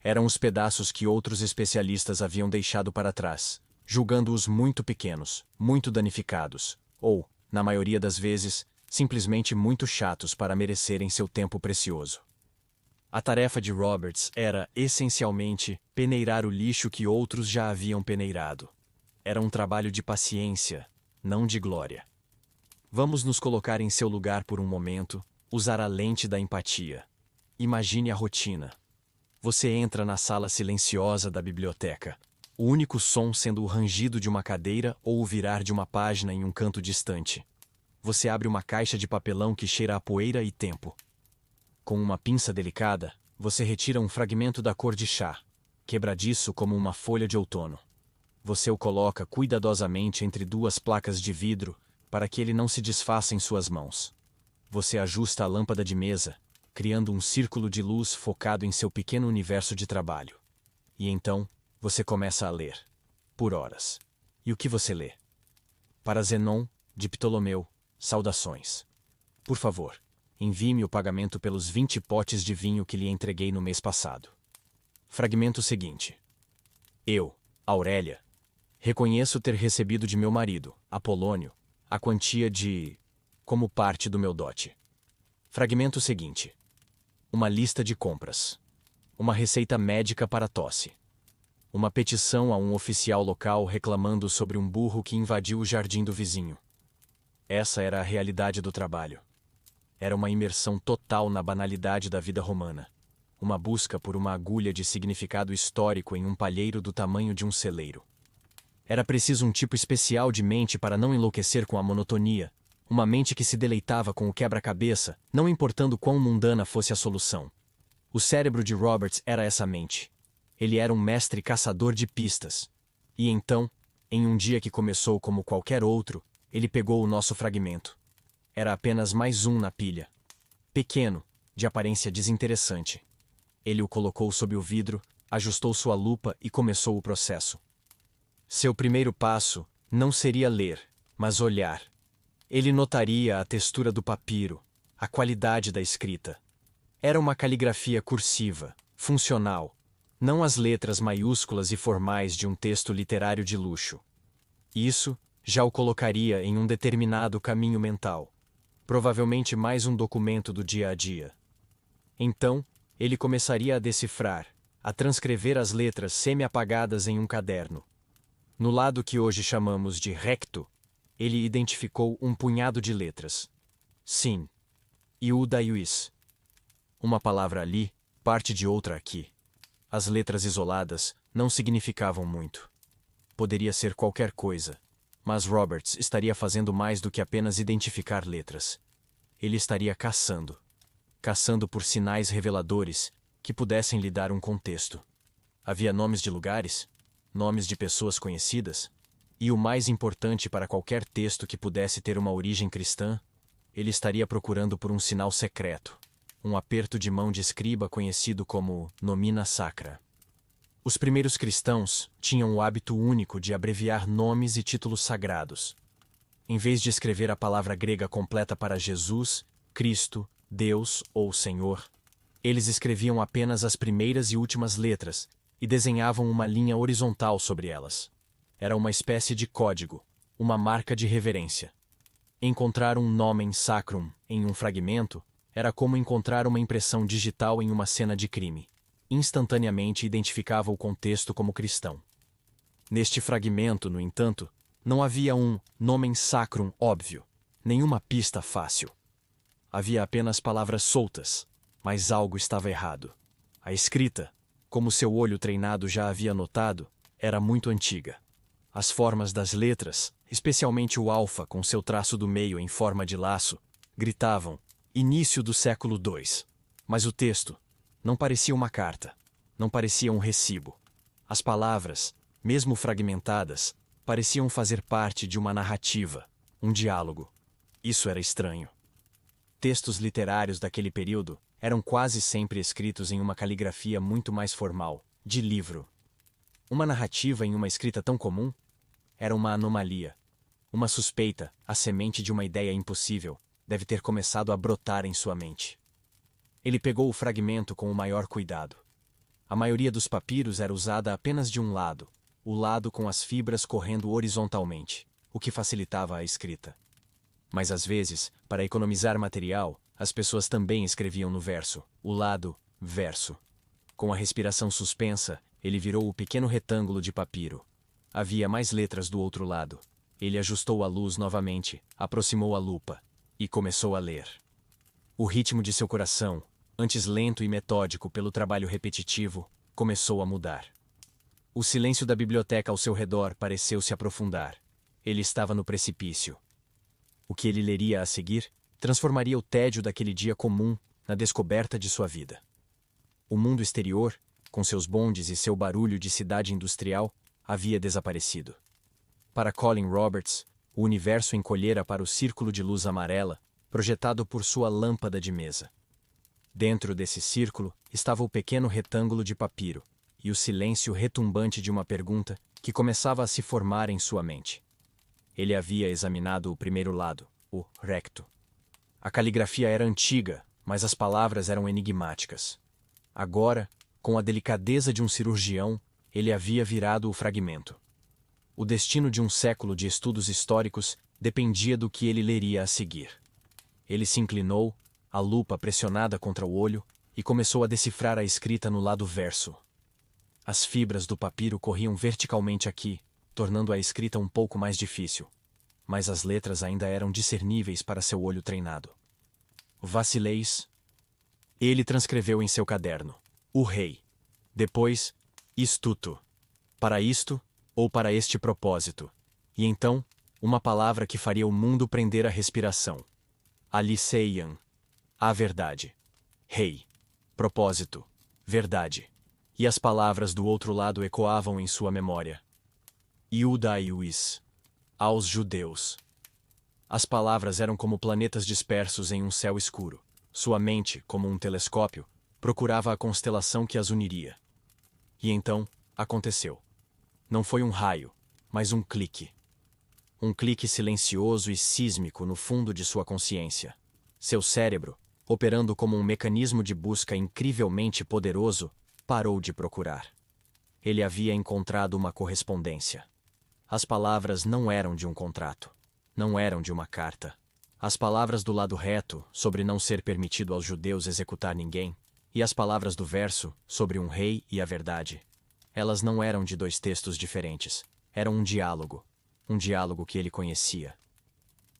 Eram os pedaços que outros especialistas haviam deixado para trás, julgando-os muito pequenos, muito danificados, ou, na maioria das vezes, simplesmente muito chatos para merecerem seu tempo precioso. A tarefa de Roberts era, essencialmente, peneirar o lixo que outros já haviam peneirado. Era um trabalho de paciência, não de glória. Vamos nos colocar em seu lugar por um momento, usar a lente da empatia. Imagine a rotina. Você entra na sala silenciosa da biblioteca, o único som sendo o rangido de uma cadeira ou o virar de uma página em um canto distante. Você abre uma caixa de papelão que cheira a poeira e tempo. Com uma pinça delicada, você retira um fragmento da cor de chá, quebradiço como uma folha de outono. Você o coloca cuidadosamente entre duas placas de vidro para que ele não se desfaça em suas mãos. Você ajusta a lâmpada de mesa, criando um círculo de luz focado em seu pequeno universo de trabalho. E então, você começa a ler. Por horas. E o que você lê? Para Zenon, de Ptolomeu, saudações. Por favor, envie-me o pagamento pelos 20 potes de vinho que lhe entreguei no mês passado. Fragmento seguinte. Eu, Aurélia, reconheço ter recebido de meu marido, Apolônio, a quantia de... como parte do meu dote. Fragmento seguinte. Uma lista de compras. Uma receita médica para tosse. Uma petição a um oficial local reclamando sobre um burro que invadiu o jardim do vizinho. Essa era a realidade do trabalho. Era uma imersão total na banalidade da vida romana. Uma busca por uma agulha de significado histórico em um palheiro do tamanho de um celeiro. Era preciso um tipo especial de mente para não enlouquecer com a monotonia, uma mente que se deleitava com o quebra-cabeça, não importando quão mundana fosse a solução. O cérebro de Roberts era essa mente. Ele era um mestre caçador de pistas. E então, em um dia que começou como qualquer outro, ele pegou o nosso fragmento. Era apenas mais um na pilha. Pequeno, de aparência desinteressante. Ele o colocou sob o vidro, ajustou sua lupa e começou o processo. Seu primeiro passo não seria ler, mas olhar. Ele notaria a textura do papiro, a qualidade da escrita. Era uma caligrafia cursiva, funcional, não as letras maiúsculas e formais de um texto literário de luxo. Isso já o colocaria em um determinado caminho mental, provavelmente mais um documento do dia a dia. Então, ele começaria a decifrar, a transcrever as letras semi-apagadas em um caderno. No lado que hoje chamamos de recto, ele identificou um punhado de letras. Sim. Iuda iuis. Uma palavra ali, parte de outra aqui. As letras isoladas não significavam muito. Poderia ser qualquer coisa, mas Roberts estaria fazendo mais do que apenas identificar letras. Ele estaria caçando. Caçando por sinais reveladores que pudessem lhe dar um contexto. Havia nomes de lugares, nomes de pessoas conhecidas, e o mais importante para qualquer texto que pudesse ter uma origem cristã, ele estaria procurando por um sinal secreto, um aperto de mão de escriba conhecido como nomina sacra. Os primeiros cristãos tinham o hábito único de abreviar nomes e títulos sagrados. Em vez de escrever a palavra grega completa para Jesus, Cristo, Deus ou Senhor, eles escreviam apenas as primeiras e últimas letras e desenhavam uma linha horizontal sobre elas. Era uma espécie de código, uma marca de reverência. Encontrar um nomen sacrum em um fragmento era como encontrar uma impressão digital em uma cena de crime. Instantaneamente identificava o contexto como cristão. Neste fragmento, no entanto, não havia um nomen sacrum óbvio, nenhuma pista fácil. Havia apenas palavras soltas, mas algo estava errado. A escrita, como seu olho treinado já havia notado, era muito antiga. As formas das letras, especialmente o alfa com seu traço do meio em forma de laço, gritavam, início do século II. Mas o texto não parecia uma carta, não parecia um recibo. As palavras, mesmo fragmentadas, pareciam fazer parte de uma narrativa, um diálogo. Isso era estranho. Textos literários daquele período eram quase sempre escritos em uma caligrafia muito mais formal, de livro. Uma narrativa em uma escrita tão comum? Era uma anomalia. Uma suspeita, a semente de uma ideia impossível, deve ter começado a brotar em sua mente. Ele pegou o fragmento com o maior cuidado. A maioria dos papiros era usada apenas de um lado, o lado com as fibras correndo horizontalmente, o que facilitava a escrita. Mas às vezes, para economizar material, as pessoas também escreviam no verso, o lado, verso. Com a respiração suspensa, ele virou o pequeno retângulo de papiro. Havia mais letras do outro lado. Ele ajustou a luz novamente, aproximou a lupa e começou a ler. O ritmo de seu coração, antes lento e metódico pelo trabalho repetitivo, começou a mudar. O silêncio da biblioteca ao seu redor pareceu se aprofundar. Ele estava no precipício. O que ele leria a seguir transformaria o tédio daquele dia comum na descoberta de sua vida. O mundo exterior, com seus bondes e seu barulho de cidade industrial, havia desaparecido. Para Colin Roberts, o universo encolhera para o círculo de luz amarela, projetado por sua lâmpada de mesa. Dentro desse círculo estava o pequeno retângulo de papiro e o silêncio retumbante de uma pergunta que começava a se formar em sua mente. Ele havia examinado o primeiro lado, o recto. A caligrafia era antiga, mas as palavras eram enigmáticas. Agora, com a delicadeza de um cirurgião, ele havia virado o fragmento. O destino de um século de estudos históricos dependia do que ele leria a seguir. Ele se inclinou, a lupa pressionada contra o olho, e começou a decifrar a escrita no lado verso. As fibras do papiro corriam verticalmente aqui, tornando a escrita um pouco mais difícil. Mas as letras ainda eram discerníveis para seu olho treinado. Vacileis. Ele transcreveu em seu caderno: o rei. Depois, istuto. Para isto, ou para este propósito. E então, uma palavra que faria o mundo prender a respiração. Aliceian. A verdade. Rei. Propósito. Verdade. E as palavras do outro lado ecoavam em sua memória. Iudaiuis. Aos judeus. As palavras eram como planetas dispersos em um céu escuro. Sua mente, como um telescópio, procurava a constelação que as uniria. E então, aconteceu. Não foi um raio, mas um clique. Um clique silencioso e sísmico no fundo de sua consciência. Seu cérebro, operando como um mecanismo de busca incrivelmente poderoso, parou de procurar. Ele havia encontrado uma correspondência. As palavras não eram de um contrato. Não eram de uma carta. As palavras do lado reto, sobre não ser permitido aos judeus executar ninguém, e as palavras do verso, sobre um rei e a verdade. Elas não eram de dois textos diferentes. Eram um diálogo. Um diálogo que ele conhecia.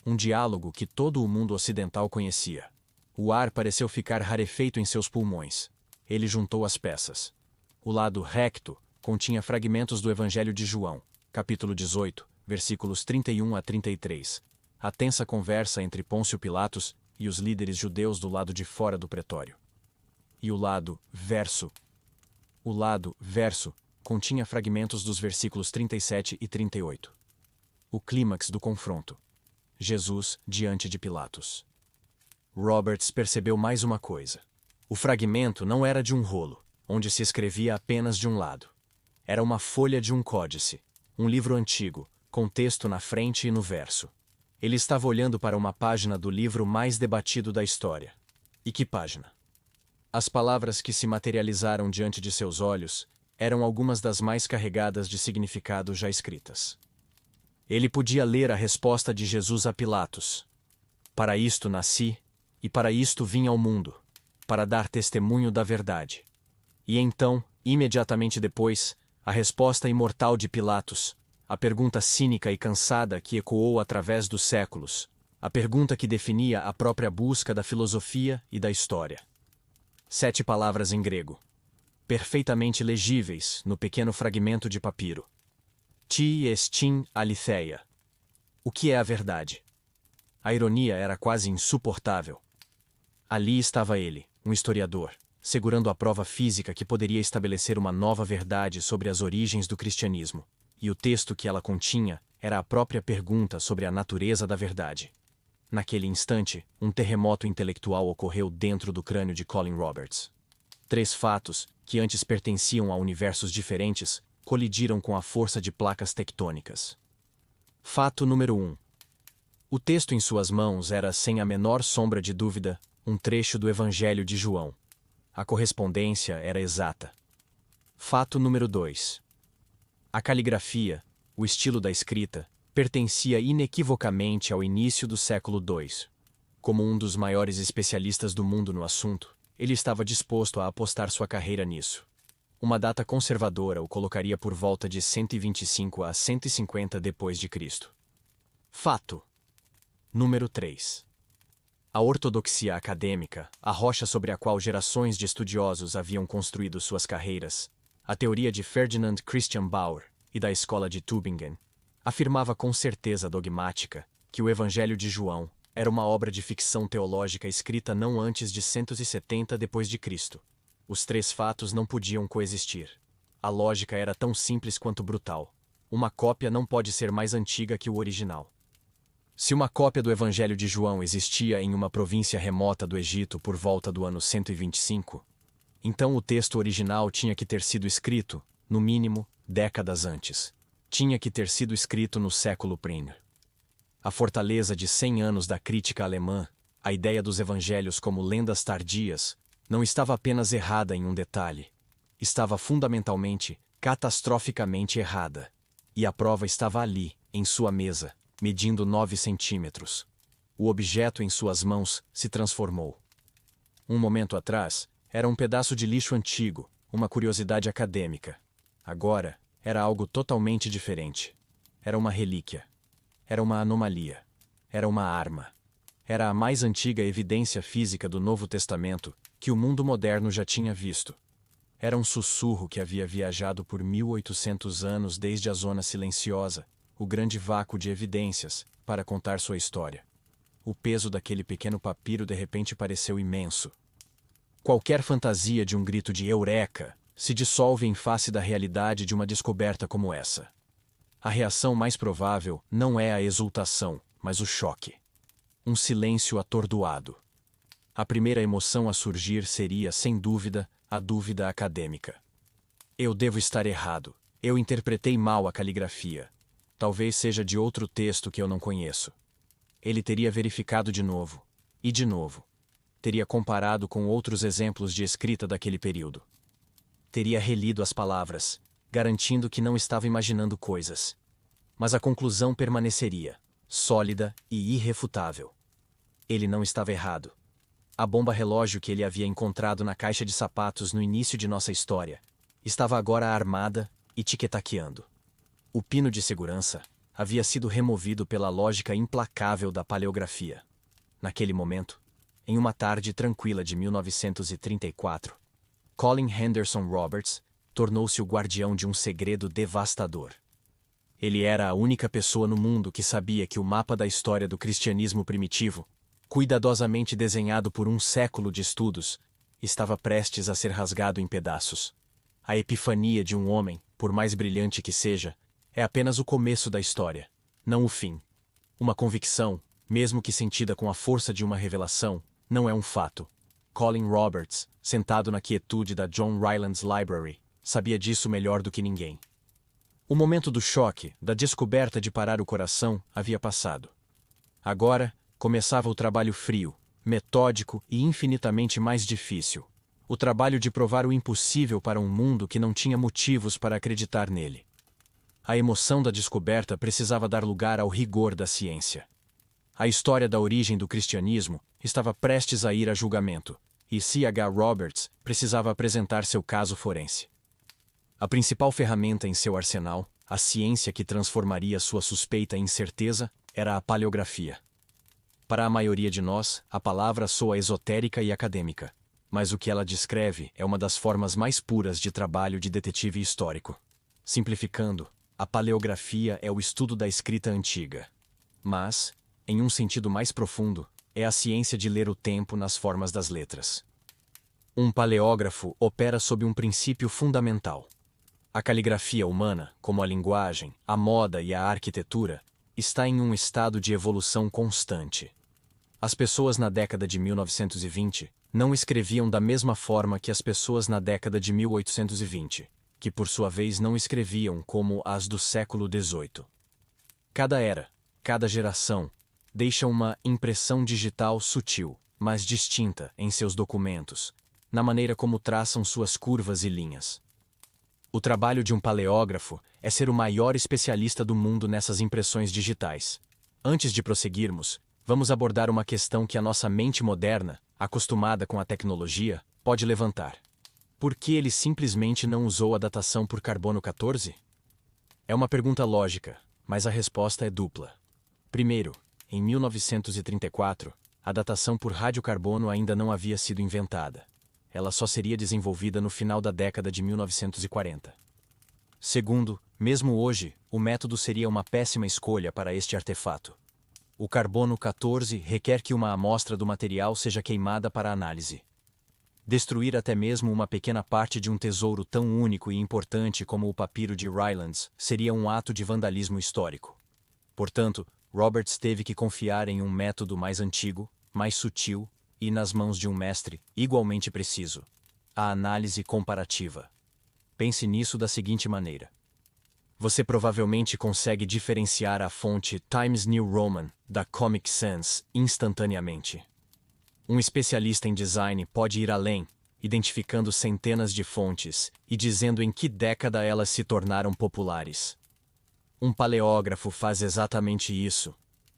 Um diálogo que todo o mundo ocidental conhecia. O ar pareceu ficar rarefeito em seus pulmões. Ele juntou as peças. O lado recto continha fragmentos do Evangelho de João, capítulo 18, versículos 31 a 33. A tensa conversa entre Pôncio Pilatos e os líderes judeus do lado de fora do pretório. E o lado verso. O lado verso continha fragmentos dos versículos 37 e 38. O clímax do confronto. Jesus diante de Pilatos. Roberts percebeu mais uma coisa. O fragmento não era de um rolo, onde se escrevia apenas de um lado. Era uma folha de um códice, um livro antigo, com texto na frente e no verso. Ele estava olhando para uma página do livro mais debatido da história. E que página? As palavras que se materializaram diante de seus olhos eram algumas das mais carregadas de significado já escritas. Ele podia ler a resposta de Jesus a Pilatos. Para isto nasci, e para isto vim ao mundo, para dar testemunho da verdade. E então, imediatamente depois, a resposta imortal de Pilatos, a pergunta cínica e cansada que ecoou através dos séculos, a pergunta que definia a própria busca da filosofia e da história. 7 palavras em grego, perfeitamente legíveis no pequeno fragmento de papiro. Ti estin aletheia. O que é a verdade? A ironia era quase insuportável. Ali estava ele, um historiador, segurando a prova física que poderia estabelecer uma nova verdade sobre as origens do cristianismo, e o texto que ela continha era a própria pergunta sobre a natureza da verdade. Naquele instante, um terremoto intelectual ocorreu dentro do crânio de Colin Roberts. 3 fatos, que antes pertenciam a universos diferentes, colidiram com a força de placas tectônicas. Fato número 1. O texto em suas mãos era, sem a menor sombra de dúvida, um trecho do Evangelho de João. A correspondência era exata. Fato número 2. A caligrafia, o estilo da escrita, pertencia inequivocamente ao início do século II. Como um dos maiores especialistas do mundo no assunto, ele estava disposto a apostar sua carreira nisso. Uma data conservadora o colocaria por volta de 125 a 150 depois de Cristo. Fato número 3. A ortodoxia acadêmica, a rocha sobre a qual gerações de estudiosos haviam construído suas carreiras, a teoria de Ferdinand Christian Bauer e da escola de Tübingen, afirmava com certeza dogmática que o Evangelho de João era uma obra de ficção teológica escrita não antes de 170 depois de Cristo. Os três fatos não podiam coexistir. A lógica era tão simples quanto brutal. Uma cópia não pode ser mais antiga que o original. Se uma cópia do Evangelho de João existia em uma província remota do Egito por volta do ano 125, então o texto original tinha que ter sido escrito, no mínimo, décadas antes. Tinha que ter sido escrito no século I. A fortaleza de 100 anos da crítica alemã, a ideia dos evangelhos como lendas tardias, não estava apenas errada em um detalhe. Estava fundamentalmente, catastroficamente errada. E a prova estava ali, em sua mesa, medindo 9 centímetros. O objeto em suas mãos se transformou. Um momento atrás, era um pedaço de lixo antigo, uma curiosidade acadêmica. Agora, era algo totalmente diferente. Era uma relíquia. Era uma anomalia. Era uma arma. Era a mais antiga evidência física do Novo Testamento que o mundo moderno já tinha visto. Era um sussurro que havia viajado por 1800 anos desde a zona silenciosa, o grande vácuo de evidências, para contar sua história. O peso daquele pequeno papiro de repente pareceu imenso. Qualquer fantasia de um grito de eureka se dissolve em face da realidade de uma descoberta como essa. A reação mais provável não é a exultação, mas o choque. Um silêncio atordoado. A primeira emoção a surgir seria, sem dúvida, a dúvida acadêmica. Eu devo estar errado. Eu interpretei mal a caligrafia. Talvez seja de outro texto que eu não conheço. Ele teria verificado de novo. E de novo. Teria comparado com outros exemplos de escrita daquele período. Teria relido as palavras, garantindo que não estava imaginando coisas. Mas a conclusão permaneceria, sólida e irrefutável. Ele não estava errado. A bomba relógio que ele havia encontrado na caixa de sapatos no início de nossa história estava agora armada e tiquetaqueando. O pino de segurança havia sido removido pela lógica implacável da paleografia. Naquele momento, em uma tarde tranquila de 1934, Colin Henderson Roberts tornou-se o guardião de um segredo devastador. Ele era a única pessoa no mundo que sabia que o mapa da história do cristianismo primitivo, cuidadosamente desenhado por um século de estudos, estava prestes a ser rasgado em pedaços. A epifania de um homem, por mais brilhante que seja, é apenas o começo da história, não o fim. Uma convicção, mesmo que sentida com a força de uma revelação, não é um fato. Colin Roberts, sentado na quietude da John Rylands Library, sabia disso melhor do que ninguém. O momento do choque, da descoberta de parar o coração, havia passado. Agora, começava o trabalho frio, metódico e infinitamente mais difícil. O trabalho de provar o impossível para um mundo que não tinha motivos para acreditar nele. A emoção da descoberta precisava dar lugar ao rigor da ciência. A história da origem do cristianismo estava prestes a ir a julgamento, e C.H. Roberts precisava apresentar seu caso forense. A principal ferramenta em seu arsenal, a ciência que transformaria sua suspeita em certeza, era a paleografia. Para a maioria de nós, a palavra soa esotérica e acadêmica, mas o que ela descreve é uma das formas mais puras de trabalho de detetive histórico. Simplificando, a paleografia é o estudo da escrita antiga. Mas, em um sentido mais profundo, é a ciência de ler o tempo nas formas das letras. Um paleógrafo opera sob um princípio fundamental. A caligrafia humana, como a linguagem, a moda e a arquitetura, está em um estado de evolução constante. As pessoas na década de 1920 não escreviam da mesma forma que as pessoas na década de 1820, que por sua vez não escreviam como as do século XVIII. Cada era, cada geração, deixa uma impressão digital sutil, mas distinta em seus documentos, na maneira como traçam suas curvas e linhas. O trabalho de um paleógrafo é ser o maior especialista do mundo nessas impressões digitais. Antes de prosseguirmos, vamos abordar uma questão que a nossa mente moderna, acostumada com a tecnologia, pode levantar. Por que ele simplesmente não usou a datação por carbono 14? É uma pergunta lógica, mas a resposta é dupla. Primeiro, em 1934, a datação por radiocarbono ainda não havia sido inventada. Ela só seria desenvolvida no final da década de 1940. Segundo, mesmo hoje, o método seria uma péssima escolha para este artefato. O carbono 14 requer que uma amostra do material seja queimada para análise. Destruir até mesmo uma pequena parte de um tesouro tão único e importante como o papiro de Rylands seria um ato de vandalismo histórico. Portanto, Roberts teve que confiar em um método mais antigo, mais sutil e nas mãos de um mestre igualmente preciso: a análise comparativa. Pense nisso da seguinte maneira. Você provavelmente consegue diferenciar a fonte Times New Roman da Comic Sans instantaneamente. Um especialista em design pode ir além, identificando centenas de fontes e dizendo em que década elas se tornaram populares. Um paleógrafo faz exatamente isso,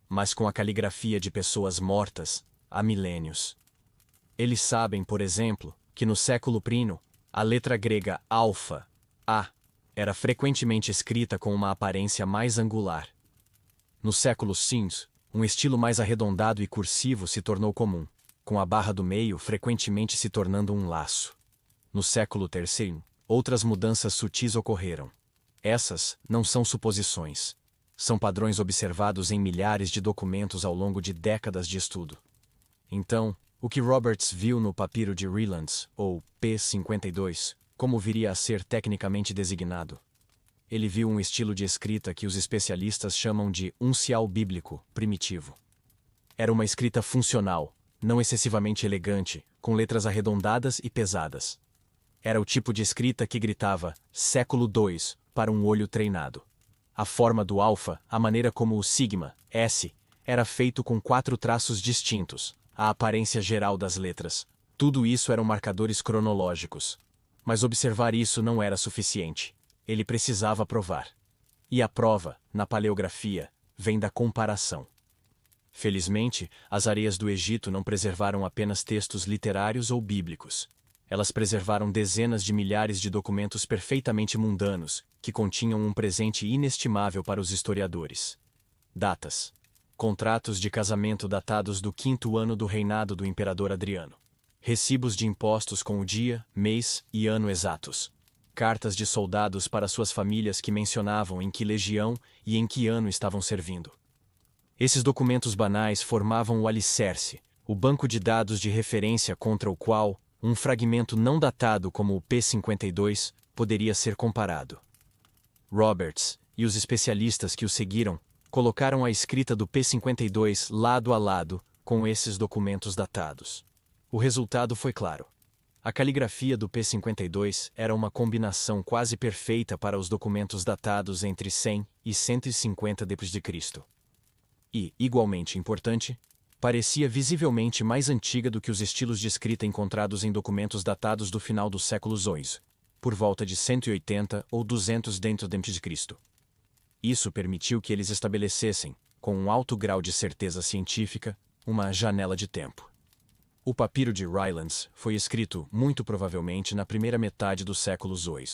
mas com a caligrafia de pessoas mortas há milênios. Eles sabem, por exemplo, que no século I, a letra grega alfa, A, era frequentemente escrita com uma aparência mais angular. No século V, um estilo mais arredondado e cursivo se tornou comum, com a barra do meio frequentemente se tornando um laço. No século III, outras mudanças sutis ocorreram. Essas não são suposições. São padrões observados em milhares de documentos ao longo de décadas de estudo. Então, o que Roberts viu no papiro de Rylands, ou P52, como viria a ser tecnicamente designado? Ele viu um estilo de escrita que os especialistas chamam de uncial bíblico primitivo. Era uma escrita funcional, não excessivamente elegante, com letras arredondadas e pesadas. Era o tipo de escrita que gritava século II para um olho treinado. A forma do alfa, a maneira como o sigma, S, era feito com 4 traços distintos, a aparência geral das letras. Tudo isso eram marcadores cronológicos. Mas observar isso não era suficiente. Ele precisava provar. E a prova, na paleografia, vem da comparação. Felizmente, as areias do Egito não preservaram apenas textos literários ou bíblicos. Elas preservaram dezenas de milhares de documentos perfeitamente mundanos, que continham um presente inestimável para os historiadores. Datas. Contratos de casamento datados do 5º ano do reinado do imperador Adriano. Recibos de impostos com o dia, mês e ano exatos. Cartas de soldados para suas famílias que mencionavam em que legião e em que ano estavam servindo. Esses documentos banais formavam o alicerce, o banco de dados de referência contra o qual um fragmento não datado como o P52 poderia ser comparado. Roberts e os especialistas que o seguiram colocaram a escrita do P52 lado a lado com esses documentos datados. O resultado foi claro. A caligrafia do P52 era uma combinação quase perfeita para os documentos datados entre 100 e 150 d.C. E, igualmente importante, parecia visivelmente mais antiga do que os estilos de escrita encontrados em documentos datados do final do século II, por volta de 180 ou 200 d.C. Isso permitiu que eles estabelecessem, com um alto grau de certeza científica, uma janela de tempo. O papiro de Rylands foi escrito, muito provavelmente, na primeira metade do século II.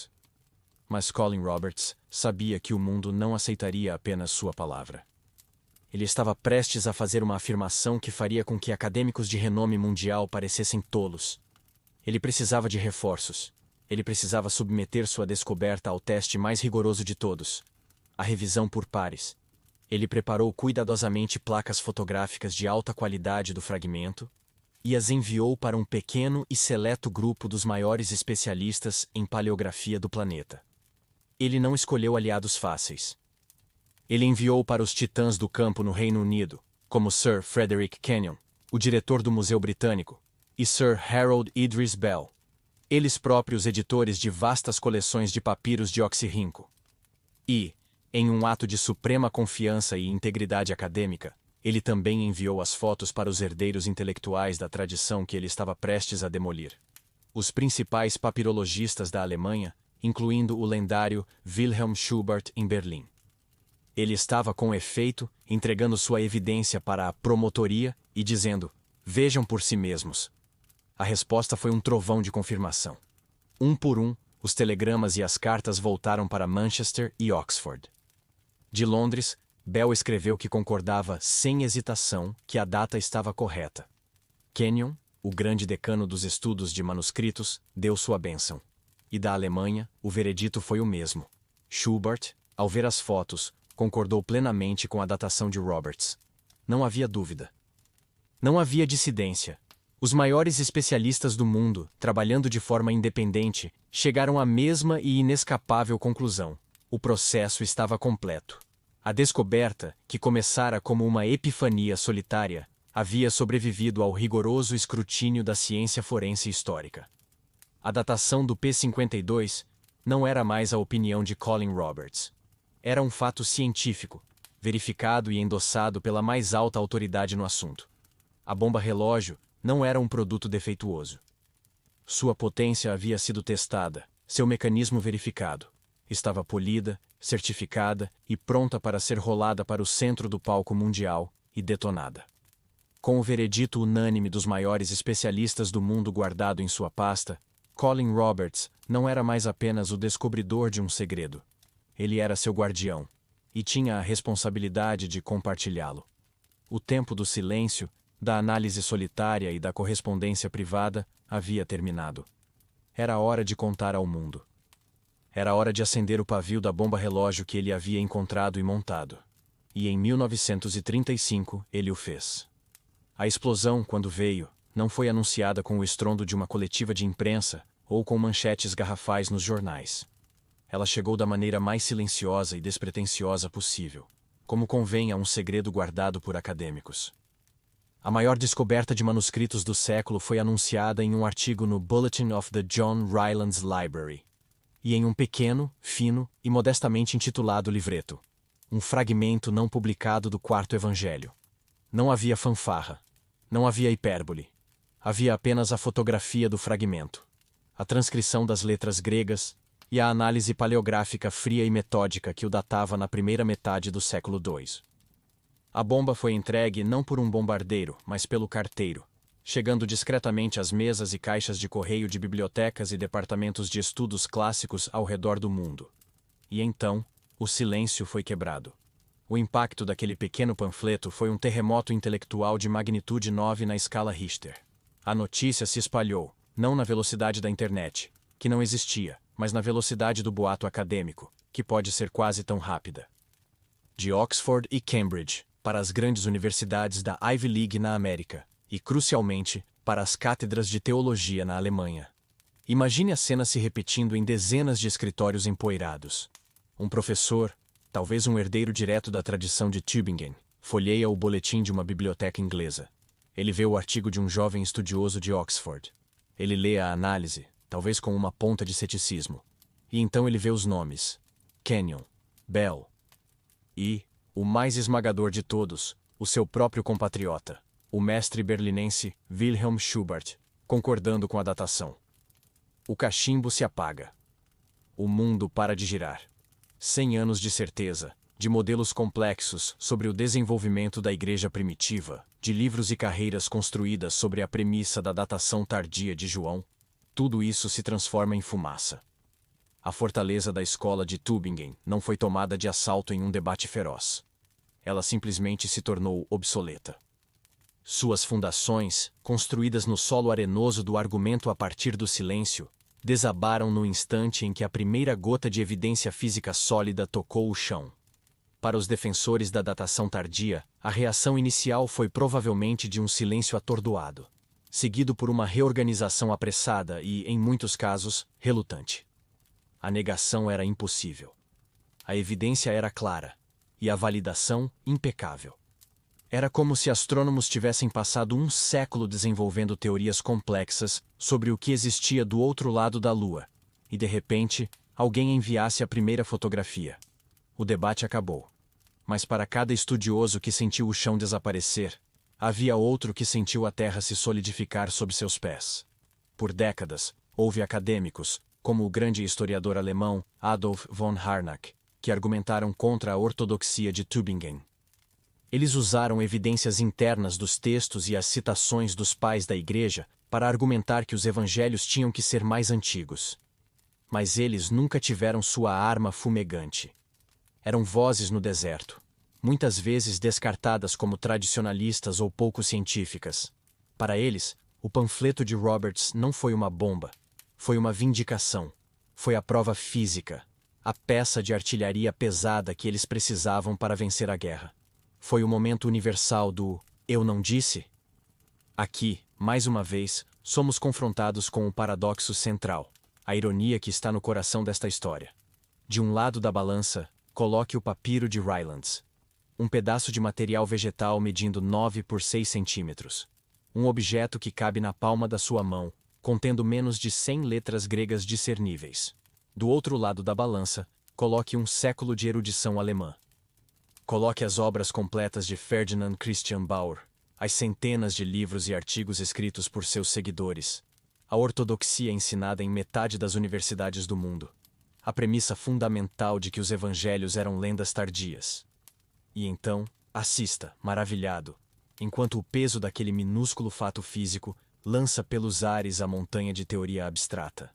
Mas Colin Roberts sabia que o mundo não aceitaria apenas sua palavra. Ele estava prestes a fazer uma afirmação que faria com que acadêmicos de renome mundial parecessem tolos. Ele precisava de reforços. Ele precisava submeter sua descoberta ao teste mais rigoroso de todos: a revisão por pares. Ele preparou cuidadosamente placas fotográficas de alta qualidade do fragmento e as enviou para um pequeno e seleto grupo dos maiores especialistas em paleografia do planeta. Ele não escolheu aliados fáceis. Ele enviou para os titãs do campo no Reino Unido, como Sir Frederick Kenyon, o diretor do Museu Britânico, e Sir Harold Idris Bell, eles próprios editores de vastas coleções de papiros de oxirrinco. E, em um ato de suprema confiança e integridade acadêmica, ele também enviou as fotos para os herdeiros intelectuais da tradição que ele estava prestes a demolir. Os principais papirologistas da Alemanha incluindo o lendário Wilhelm Schubert em Berlim. Ele estava com efeito, entregando sua evidência para a promotoria e dizendo: "Vejam por si mesmos." A resposta foi um trovão de confirmação. Um por um, os telegramas e as cartas voltaram para Manchester e Oxford. De Londres, Bell escreveu que concordava sem hesitação que a data estava correta. Kenyon, o grande decano dos estudos de manuscritos, deu sua bênção. E da Alemanha, o veredito foi o mesmo. Schubert, ao ver as fotos, concordou plenamente com a datação de Roberts. Não havia dúvida. Não havia dissidência. Os maiores especialistas do mundo, trabalhando de forma independente, chegaram à mesma e inescapável conclusão: o processo estava completo. A descoberta, que começara como uma epifania solitária, havia sobrevivido ao rigoroso escrutínio da ciência forense histórica. A datação do P-52 não era mais a opinião de Colin Roberts. Era um fato científico, verificado e endossado pela mais alta autoridade no assunto. A bomba-relógio não era um produto defeituoso. Sua potência havia sido testada, seu mecanismo verificado. Estava polida, certificada e pronta para ser rolada para o centro do palco mundial e detonada. Com o veredito unânime dos maiores especialistas do mundo guardado em sua pasta, Colin Roberts não era mais apenas o descobridor de um segredo. Ele era seu guardião, e tinha a responsabilidade de compartilhá-lo. O tempo do silêncio, da análise solitária e da correspondência privada havia terminado. Era hora de contar ao mundo. Era hora de acender o pavio da bomba-relógio que ele havia encontrado e montado. E em 1935 ele o fez. A explosão, quando veio, não foi anunciada com o estrondo de uma coletiva de imprensa ou com manchetes garrafais nos jornais. Ela chegou da maneira mais silenciosa e despretensiosa possível, como convém a um segredo guardado por acadêmicos. A maior descoberta de manuscritos do século foi anunciada em um artigo no Bulletin of the John Rylands Library, e em um pequeno, fino e modestamente intitulado livreto, um fragmento não publicado do Quarto Evangelho. Não havia fanfarra, não havia hipérbole. Havia apenas a fotografia do fragmento, a transcrição das letras gregas e a análise paleográfica fria e metódica que o datava na primeira metade do século II. A bomba foi entregue não por um bombardeiro, mas pelo carteiro, chegando discretamente às mesas e caixas de correio de bibliotecas e departamentos de estudos clássicos ao redor do mundo. E então, o silêncio foi quebrado. O impacto daquele pequeno panfleto foi um terremoto intelectual de magnitude 9 na escala Richter. A notícia se espalhou, não na velocidade da internet, que não existia, mas na velocidade do boato acadêmico, que pode ser quase tão rápida. De Oxford e Cambridge, para as grandes universidades da Ivy League na América, e, crucialmente, para as cátedras de teologia na Alemanha. Imagine a cena se repetindo em dezenas de escritórios empoeirados. Um professor, talvez um herdeiro direto da tradição de Tübingen, folheia o boletim de uma biblioteca inglesa. Ele vê o artigo de um jovem estudioso de Oxford. Ele lê a análise, talvez com uma ponta de ceticismo. E então ele vê os nomes: Kenyon, Bell e, o mais esmagador de todos, o seu próprio compatriota, o mestre berlinense Wilhelm Schubert, concordando com a datação. O cachimbo se apaga. O mundo para de girar. 100 anos de certeza, de modelos complexos sobre o desenvolvimento da igreja primitiva, de livros e carreiras construídas sobre a premissa da datação tardia de João, tudo isso se transforma em fumaça. A fortaleza da escola de Tübingen não foi tomada de assalto em um debate feroz. Ela simplesmente se tornou obsoleta. Suas fundações, construídas no solo arenoso do argumento a partir do silêncio, desabaram no instante em que a primeira gota de evidência física sólida tocou o chão. Para os defensores da datação tardia, a reação inicial foi provavelmente de um silêncio atordoado, seguido por uma reorganização apressada e, em muitos casos, relutante. A negação era impossível. A evidência era clara, e a validação impecável. Era como se astrônomos tivessem passado um século desenvolvendo teorias complexas sobre o que existia do outro lado da Lua, e de repente, alguém enviasse a primeira fotografia. O debate acabou. Mas para cada estudioso que sentiu o chão desaparecer, havia outro que sentiu a Terra se solidificar sob seus pés. Por décadas, houve acadêmicos, como o grande historiador alemão Adolf von Harnack, que argumentaram contra a ortodoxia de Tübingen. Eles usaram evidências internas dos textos e as citações dos pais da Igreja para argumentar que os evangelhos tinham que ser mais antigos. Mas eles nunca tiveram sua arma fumegante. Eram vozes no deserto, muitas vezes descartadas como tradicionalistas ou pouco científicas. Para eles, o panfleto de Roberts não foi uma bomba, foi uma vindicação, foi a prova física, a peça de artilharia pesada que eles precisavam para vencer a guerra. Foi o momento universal do "eu não disse"? Aqui, mais uma vez, somos confrontados com o paradoxo central, a ironia que está no coração desta história. De um lado da balança, coloque o papiro de Rylands. Um pedaço de material vegetal medindo 9 por 6 centímetros. Um objeto que cabe na palma da sua mão, contendo menos de 100 letras gregas discerníveis. Do outro lado da balança, coloque um século de erudição alemã. Coloque as obras completas de Ferdinand Christian Bauer, as centenas de livros e artigos escritos por seus seguidores, a ortodoxia ensinada em metade das universidades do mundo, a premissa fundamental de que os evangelhos eram lendas tardias. E então, assista, maravilhado, enquanto o peso daquele minúsculo fato físico lança pelos ares a montanha de teoria abstrata.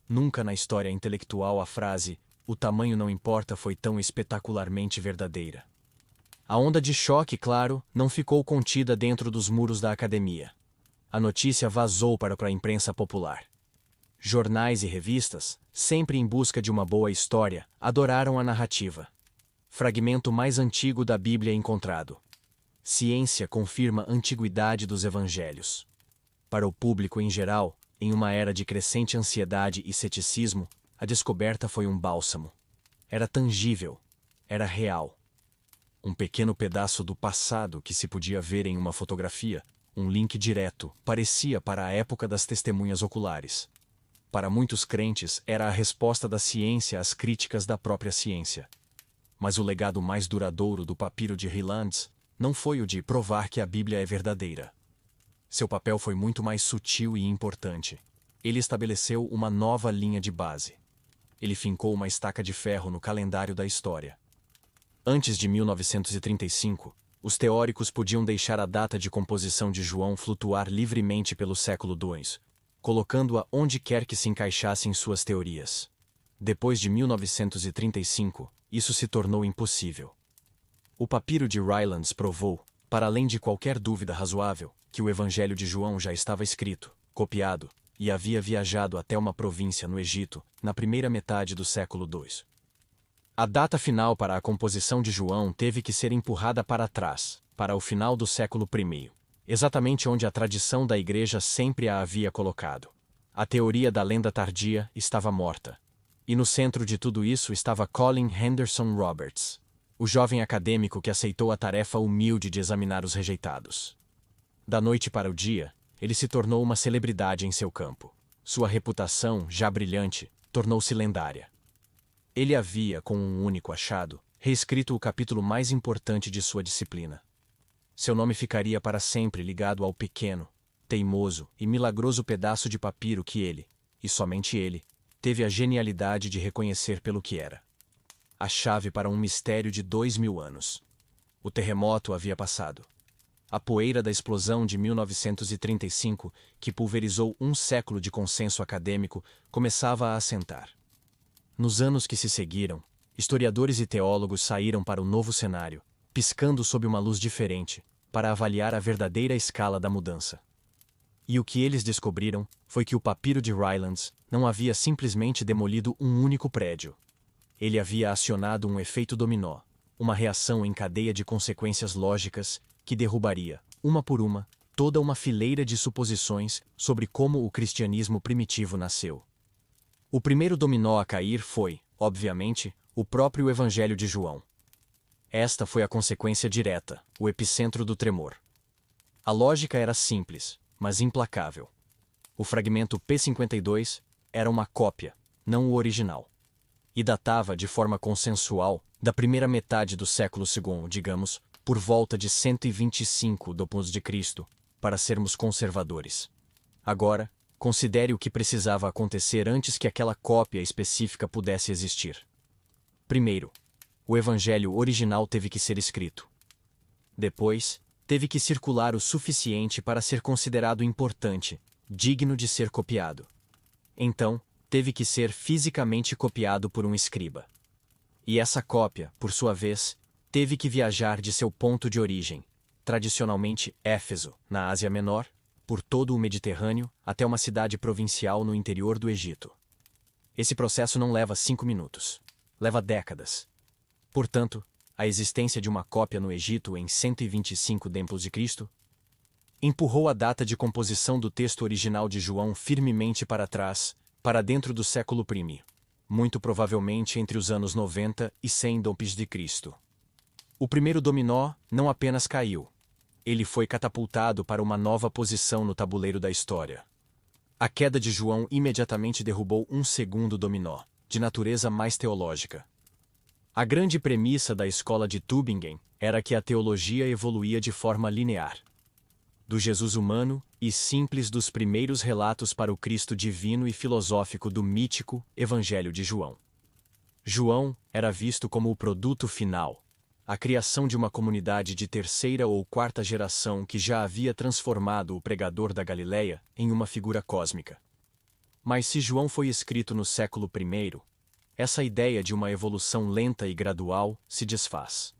Nunca na história intelectual a frase "o tamanho não importa" foi tão espetacularmente verdadeira. A onda de choque, claro, não ficou contida dentro dos muros da academia. A notícia vazou para a imprensa popular. Jornais e revistas, sempre em busca de uma boa história, adoraram a narrativa. Fragmento mais antigo da Bíblia encontrado. Ciência confirma a antiguidade dos evangelhos. Para o público em geral, em uma era de crescente ansiedade e ceticismo, a descoberta foi um bálsamo. Era tangível, era real. Um pequeno pedaço do passado que se podia ver em uma fotografia, um link direto, parecia para a época das testemunhas oculares. Para muitos crentes, era a resposta da ciência às críticas da própria ciência. Mas o legado mais duradouro do papiro de Rylands não foi o de provar que a Bíblia é verdadeira. Seu papel foi muito mais sutil e importante. Ele estabeleceu uma nova linha de base. Ele fincou uma estaca de ferro no calendário da história. Antes de 1935, os teóricos podiam deixar a data de composição de João flutuar livremente pelo século II, colocando-a onde quer que se encaixasse em suas teorias. Depois de 1935, isso se tornou impossível. O papiro de Rylands provou, para além de qualquer dúvida razoável, que o Evangelho de João já estava escrito, copiado, e havia viajado até uma província no Egito, na primeira metade do século II. A data final para a composição de João teve que ser empurrada para trás, para o final do século I, exatamente onde a tradição da Igreja sempre a havia colocado. A teoria da lenda tardia estava morta. E no centro de tudo isso estava Colin Henderson Roberts, o jovem acadêmico que aceitou a tarefa humilde de examinar os rejeitados. Da noite para o dia, ele se tornou uma celebridade em seu campo. Sua reputação, já brilhante, tornou-se lendária. Ele havia, com um único achado, reescrito o capítulo mais importante de sua disciplina. Seu nome ficaria para sempre ligado ao pequeno, teimoso e milagroso pedaço de papiro que ele, e somente ele, teve a genialidade de reconhecer pelo que era. A chave para um mistério de 2000 anos. O terremoto havia passado. A poeira da explosão de 1935, que pulverizou um século de consenso acadêmico, começava a assentar. Nos anos que se seguiram, historiadores e teólogos saíram para o novo cenário, piscando sob uma luz diferente, para avaliar a verdadeira escala da mudança. E o que eles descobriram foi que o papiro de Rylands não havia simplesmente demolido um único prédio. Ele havia acionado um efeito dominó, uma reação em cadeia de consequências lógicas que derrubaria, uma por uma, toda uma fileira de suposições sobre como o cristianismo primitivo nasceu. O primeiro dominó a cair foi, obviamente, o próprio Evangelho de João. Esta foi a consequência direta, o epicentro do tremor. A lógica era simples, mas implacável. O fragmento P52 era uma cópia, não o original. E datava de forma consensual da primeira metade do século II, digamos, por volta de 125 d.C., para sermos conservadores. Agora, Considere o que precisava acontecer antes que aquela cópia específica pudesse existir. Primeiro, o evangelho original teve que ser escrito. Depois, teve que circular o suficiente para ser considerado importante, digno de ser copiado. Então, teve que ser fisicamente copiado por um escriba. E essa cópia, por sua vez, teve que viajar de seu ponto de origem, tradicionalmente Éfeso, na Ásia Menor, por todo o Mediterrâneo, até uma cidade provincial no interior do Egito. Esse processo não leva 5 minutos. Leva décadas. Portanto, a existência de uma cópia no Egito em 125 d.C. empurrou a data de composição do texto original de João firmemente para trás, para dentro do século I, muito provavelmente entre os anos 90 e 100 d.C. O primeiro dominó não apenas caiu, ele foi catapultado para uma nova posição no tabuleiro da história. A queda de João imediatamente derrubou um segundo dominó, de natureza mais teológica. A grande premissa da escola de Tübingen era que a teologia evoluía de forma linear. Do Jesus humano e simples dos primeiros relatos para o Cristo divino e filosófico do mítico Evangelho de João. João era visto como o produto final, a criação de uma comunidade de terceira ou quarta geração que já havia transformado o pregador da Galileia em uma figura cósmica. Mas se João foi escrito no século I, essa ideia de uma evolução lenta e gradual se desfaz.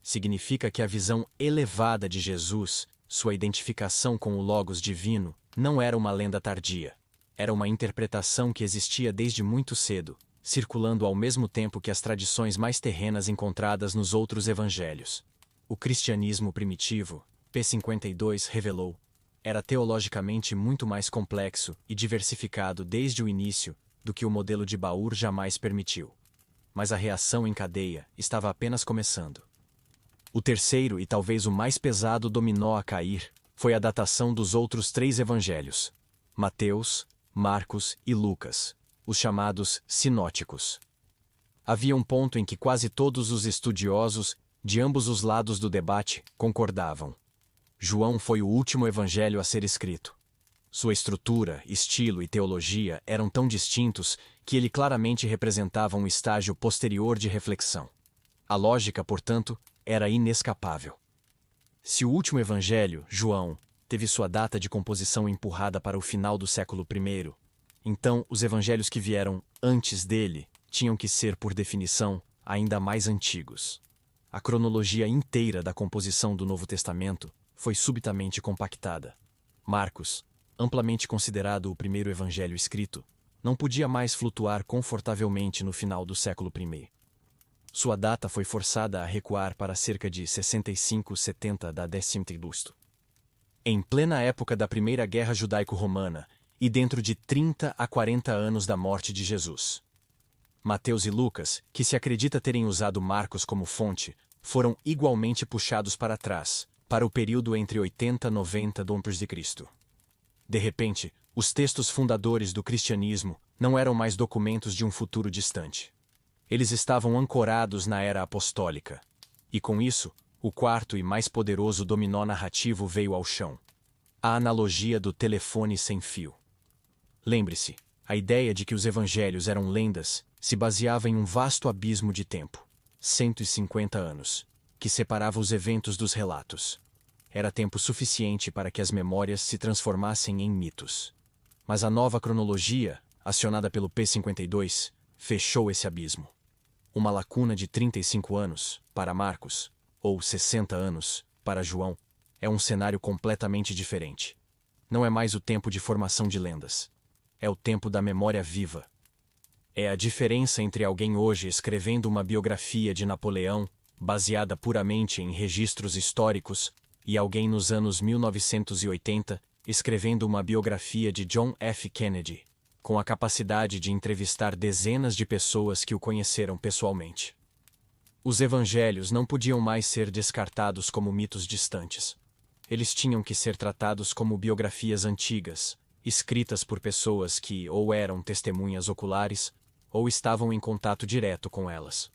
Significa que a visão elevada de Jesus, sua identificação com o Logos divino, não era uma lenda tardia. Era uma interpretação que existia desde muito cedo, circulando ao mesmo tempo que as tradições mais terrenas encontradas nos outros evangelhos. O cristianismo primitivo, P52 revelou, era teologicamente muito mais complexo e diversificado desde o início do que o modelo de Baur jamais permitiu. Mas a reação em cadeia estava apenas começando. O terceiro e talvez o mais pesado dominó a cair foi a datação dos outros 3 evangelhos, Mateus, Marcos e Lucas, os chamados sinóticos. Havia um ponto em que quase todos os estudiosos, de ambos os lados do debate, concordavam. João foi o último evangelho a ser escrito. Sua estrutura, estilo e teologia eram tão distintos que ele claramente representava um estágio posterior de reflexão. A lógica, portanto, era inescapável. Se o último evangelho, João, teve sua data de composição empurrada para o final do século I, então os evangelhos que vieram antes dele tinham que ser, por definição, ainda mais antigos. A cronologia inteira da composição do Novo Testamento foi subitamente compactada. Marcos, amplamente considerado o primeiro evangelho escrito, não podia mais flutuar confortavelmente no final do século I. Sua data foi forçada a recuar para cerca de 65-70 da Decimtigusto. Em plena época da Primeira Guerra Judaico-Romana e dentro de 30 a 40 anos da morte de Jesus. Mateus e Lucas, que se acredita terem usado Marcos como fonte, foram igualmente puxados para trás, para o período entre 80 e 90 d.C. De repente, os textos fundadores do cristianismo não eram mais documentos de um futuro distante. Eles estavam ancorados na era apostólica. E com isso, o quarto e mais poderoso dominó narrativo veio ao chão. A analogia do telefone sem fio. Lembre-se, a ideia de que os evangelhos eram lendas se baseava em um vasto abismo de tempo, 150 anos, que separava os eventos dos relatos. Era tempo suficiente para que as memórias se transformassem em mitos. Mas a nova cronologia, acionada pelo P52, fechou esse abismo. Uma lacuna de 35 anos, para Marcos, ou 60 anos, para João, é um cenário completamente diferente. Não é mais o tempo de formação de lendas. É o tempo da memória viva. É a diferença entre alguém hoje escrevendo uma biografia de Napoleão, baseada puramente em registros históricos, e alguém nos anos 1980 escrevendo uma biografia de John F. Kennedy, com a capacidade de entrevistar dezenas de pessoas que o conheceram pessoalmente. Os evangelhos não podiam mais ser descartados como mitos distantes. Eles tinham que ser tratados como biografias antigas, escritas por pessoas que ou eram testemunhas oculares, ou estavam em contato direto com elas.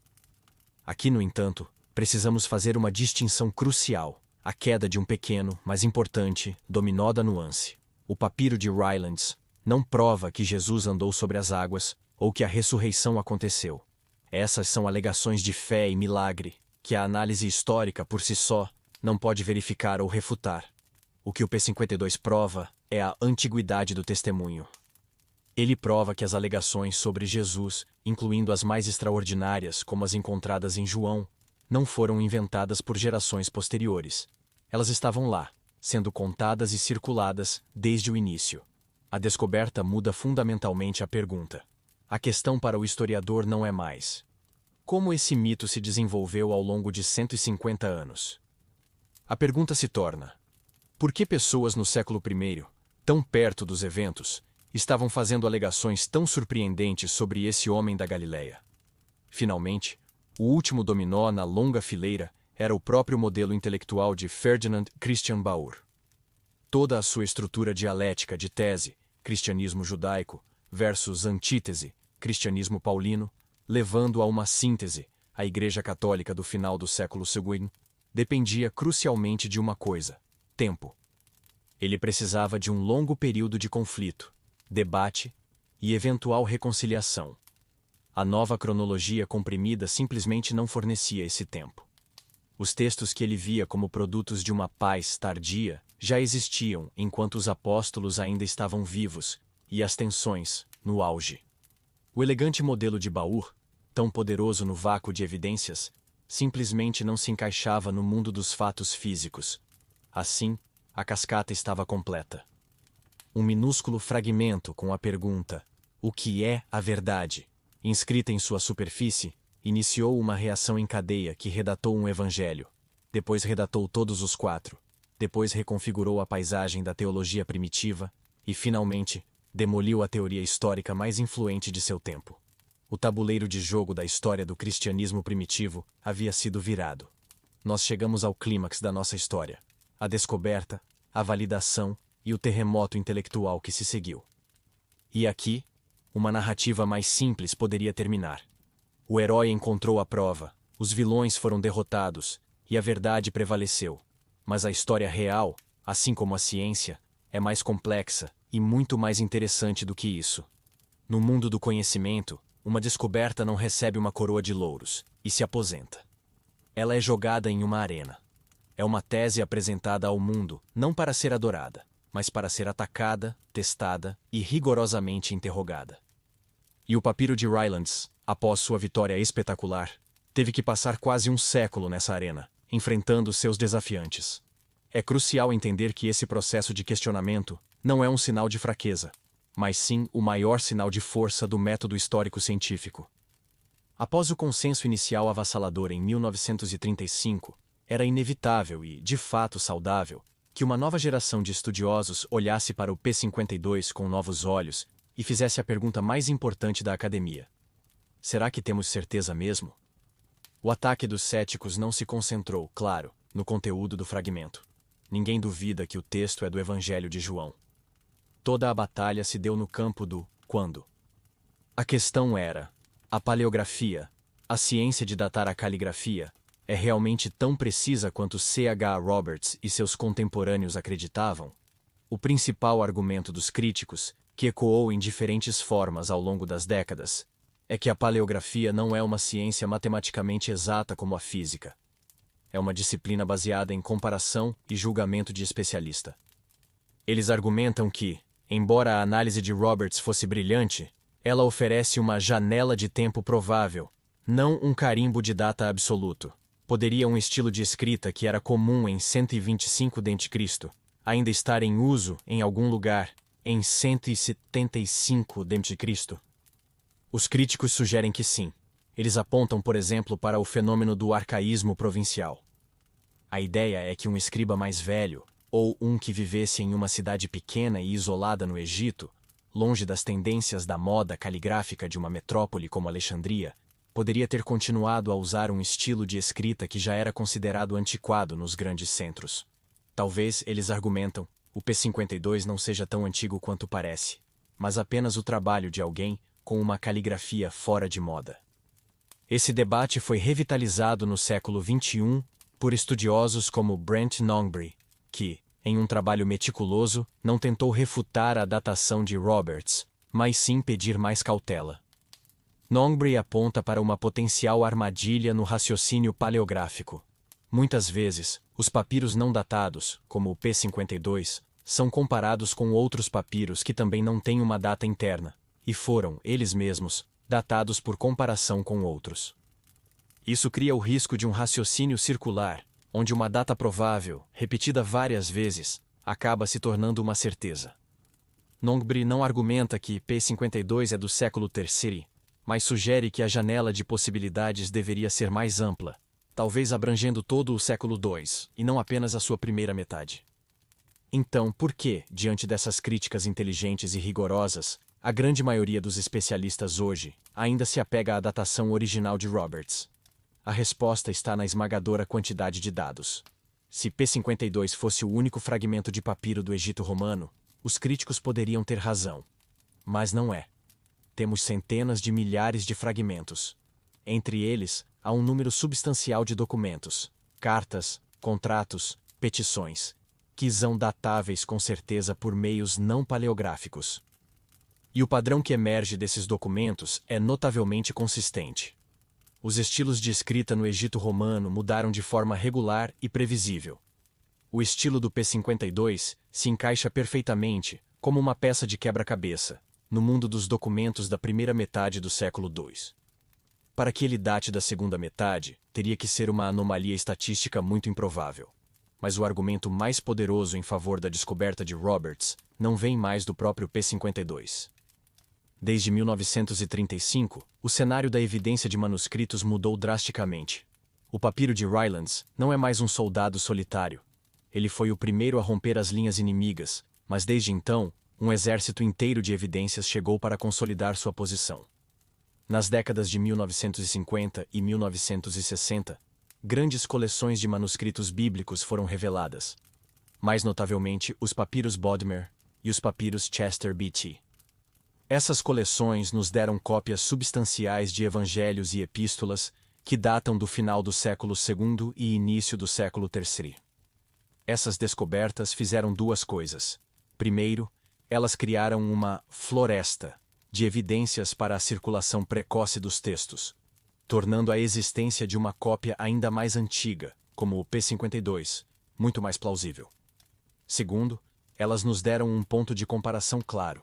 Aqui, no entanto, precisamos fazer uma distinção crucial: a queda de um pequeno, mas importante, dominó da nuance. O papiro de Rylands, não prova que Jesus andou sobre as águas ou que a ressurreição aconteceu. Essas são alegações de fé e milagre, que a análise histórica por si só não pode verificar ou refutar. O que o P52 prova é a antiguidade do testemunho. Ele prova que as alegações sobre Jesus, incluindo as mais extraordinárias, como as encontradas em João, não foram inventadas por gerações posteriores. Elas estavam lá, sendo contadas e circuladas desde o início. A descoberta muda fundamentalmente a pergunta. A questão para o historiador não é mais como esse mito se desenvolveu ao longo de 150 anos. A pergunta se torna: por que pessoas no século I, tão perto dos eventos, estavam fazendo alegações tão surpreendentes sobre esse homem da Galileia? Finalmente, o último dominó na longa fileira era o próprio modelo intelectual de Ferdinand Christian Baur. Toda a sua estrutura dialética de tese, cristianismo judaico, versus antítese, cristianismo paulino, levando a uma síntese, a Igreja Católica do final do século II, dependia crucialmente de uma coisa: tempo. Ele precisava de um longo período de conflito, debate e eventual reconciliação. A nova cronologia comprimida simplesmente não fornecia esse tempo. Os textos que ele via como produtos de uma paz tardia já existiam enquanto os apóstolos ainda estavam vivos, e as tensões, no auge. O elegante modelo de Baur, tão poderoso no vácuo de evidências, simplesmente não se encaixava no mundo dos fatos físicos. Assim, a cascata estava completa. Um minúsculo fragmento com a pergunta: o que é a verdade? Inscrita em sua superfície, iniciou uma reação em cadeia que redatou um evangelho. Depois redatou todos os 4. Depois reconfigurou a paisagem da teologia primitiva e, finalmente, demoliu a teoria histórica mais influente de seu tempo. O tabuleiro de jogo da história do cristianismo primitivo havia sido virado. Nós chegamos ao clímax da nossa história: a descoberta, a validação e o terremoto intelectual que se seguiu. E aqui, uma narrativa mais simples poderia terminar. O herói encontrou a prova, os vilões foram derrotados e a verdade prevaleceu. Mas a história real, assim como a ciência, é mais complexa e muito mais interessante do que isso. No mundo do conhecimento, uma descoberta não recebe uma coroa de louros e se aposenta. Ela é jogada em uma arena. É uma tese apresentada ao mundo não para ser adorada, mas para ser atacada, testada e rigorosamente interrogada. E o papiro de Rylands, após sua vitória espetacular, teve que passar quase um século nessa arena, enfrentando seus desafiantes. É crucial entender que esse processo de questionamento não é um sinal de fraqueza, mas sim o maior sinal de força do método histórico-científico. Após o consenso inicial avassalador em 1935, era inevitável e, de fato, saudável que uma nova geração de estudiosos olhasse para o P52 com novos olhos e fizesse a pergunta mais importante da academia: será que temos certeza mesmo? O ataque dos céticos não se concentrou, claro, no conteúdo do fragmento. Ninguém duvida que o texto é do Evangelho de João. Toda a batalha se deu no campo do quando. A questão era: a paleografia, a ciência de datar a caligrafia, é realmente tão precisa quanto C.H. Roberts e seus contemporâneos acreditavam? O principal argumento dos críticos, que ecoou em diferentes formas ao longo das décadas, é que a paleografia não é uma ciência matematicamente exata como a física. É uma disciplina baseada em comparação e julgamento de especialista. Eles argumentam que, embora a análise de Roberts fosse brilhante, ela oferece uma janela de tempo provável, não um carimbo de data absoluto. Poderia um estilo de escrita que era comum em 125 d.C. ainda estar em uso em algum lugar em 175 d.C.? Os críticos sugerem que sim. Eles apontam, por exemplo, para o fenômeno do arcaísmo provincial. A ideia é que um escriba mais velho, ou um que vivesse em uma cidade pequena e isolada no Egito, longe das tendências da moda caligráfica de uma metrópole como Alexandria, poderia ter continuado a usar um estilo de escrita que já era considerado antiquado nos grandes centros. Talvez, eles argumentam, o P52 não seja tão antigo quanto parece, mas apenas o trabalho de alguém com uma caligrafia fora de moda. Esse debate foi revitalizado no século XXI por estudiosos como Brent Nongbre, que, em um trabalho meticuloso, não tentou refutar a datação de Roberts, mas sim pedir mais cautela. Nongbri aponta para uma potencial armadilha no raciocínio paleográfico. Muitas vezes, os papiros não datados, como o P52, são comparados com outros papiros que também não têm uma data interna, e foram, eles mesmos, datados por comparação com outros. Isso cria o risco de um raciocínio circular, onde uma data provável, repetida várias vezes, acaba se tornando uma certeza. Nongbri não argumenta que P52 é do século III, mas sugere que a janela de possibilidades deveria ser mais ampla, talvez abrangendo todo o século II, e não apenas a sua primeira metade. Então, por que, diante dessas críticas inteligentes e rigorosas, a grande maioria dos especialistas hoje ainda se apega à datação original de Roberts? A resposta está na esmagadora quantidade de dados. Se P52 fosse o único fragmento de papiro do Egito Romano, os críticos poderiam ter razão. Mas não é. Temos centenas de milhares de fragmentos. Entre eles, há um número substancial de documentos, cartas, contratos, petições, que são datáveis com certeza por meios não paleográficos. E o padrão que emerge desses documentos é notavelmente consistente. Os estilos de escrita no Egito Romano mudaram de forma regular e previsível. O estilo do P52 se encaixa perfeitamente, como uma peça de quebra-cabeça, no mundo dos documentos da primeira metade do século II. Para que ele date da segunda metade, teria que ser uma anomalia estatística muito improvável. Mas o argumento mais poderoso em favor da descoberta de Roberts não vem mais do próprio P52. Desde 1935, o cenário da evidência de manuscritos mudou drasticamente. O papiro de Rylands não é mais um soldado solitário. Ele foi o primeiro a romper as linhas inimigas, mas desde então, um exército inteiro de evidências chegou para consolidar sua posição. Nas décadas de 1950 e 1960, grandes coleções de manuscritos bíblicos foram reveladas. Mais notavelmente, os papiros Bodmer e os papiros Chester Beatty. Essas coleções nos deram cópias substanciais de evangelhos e epístolas que datam do final do século II e início do século III. Essas descobertas fizeram duas coisas. Primeiro, elas criaram uma floresta de evidências para a circulação precoce dos textos, tornando a existência de uma cópia ainda mais antiga, como o P52, muito mais plausível. Segundo, elas nos deram um ponto de comparação claro.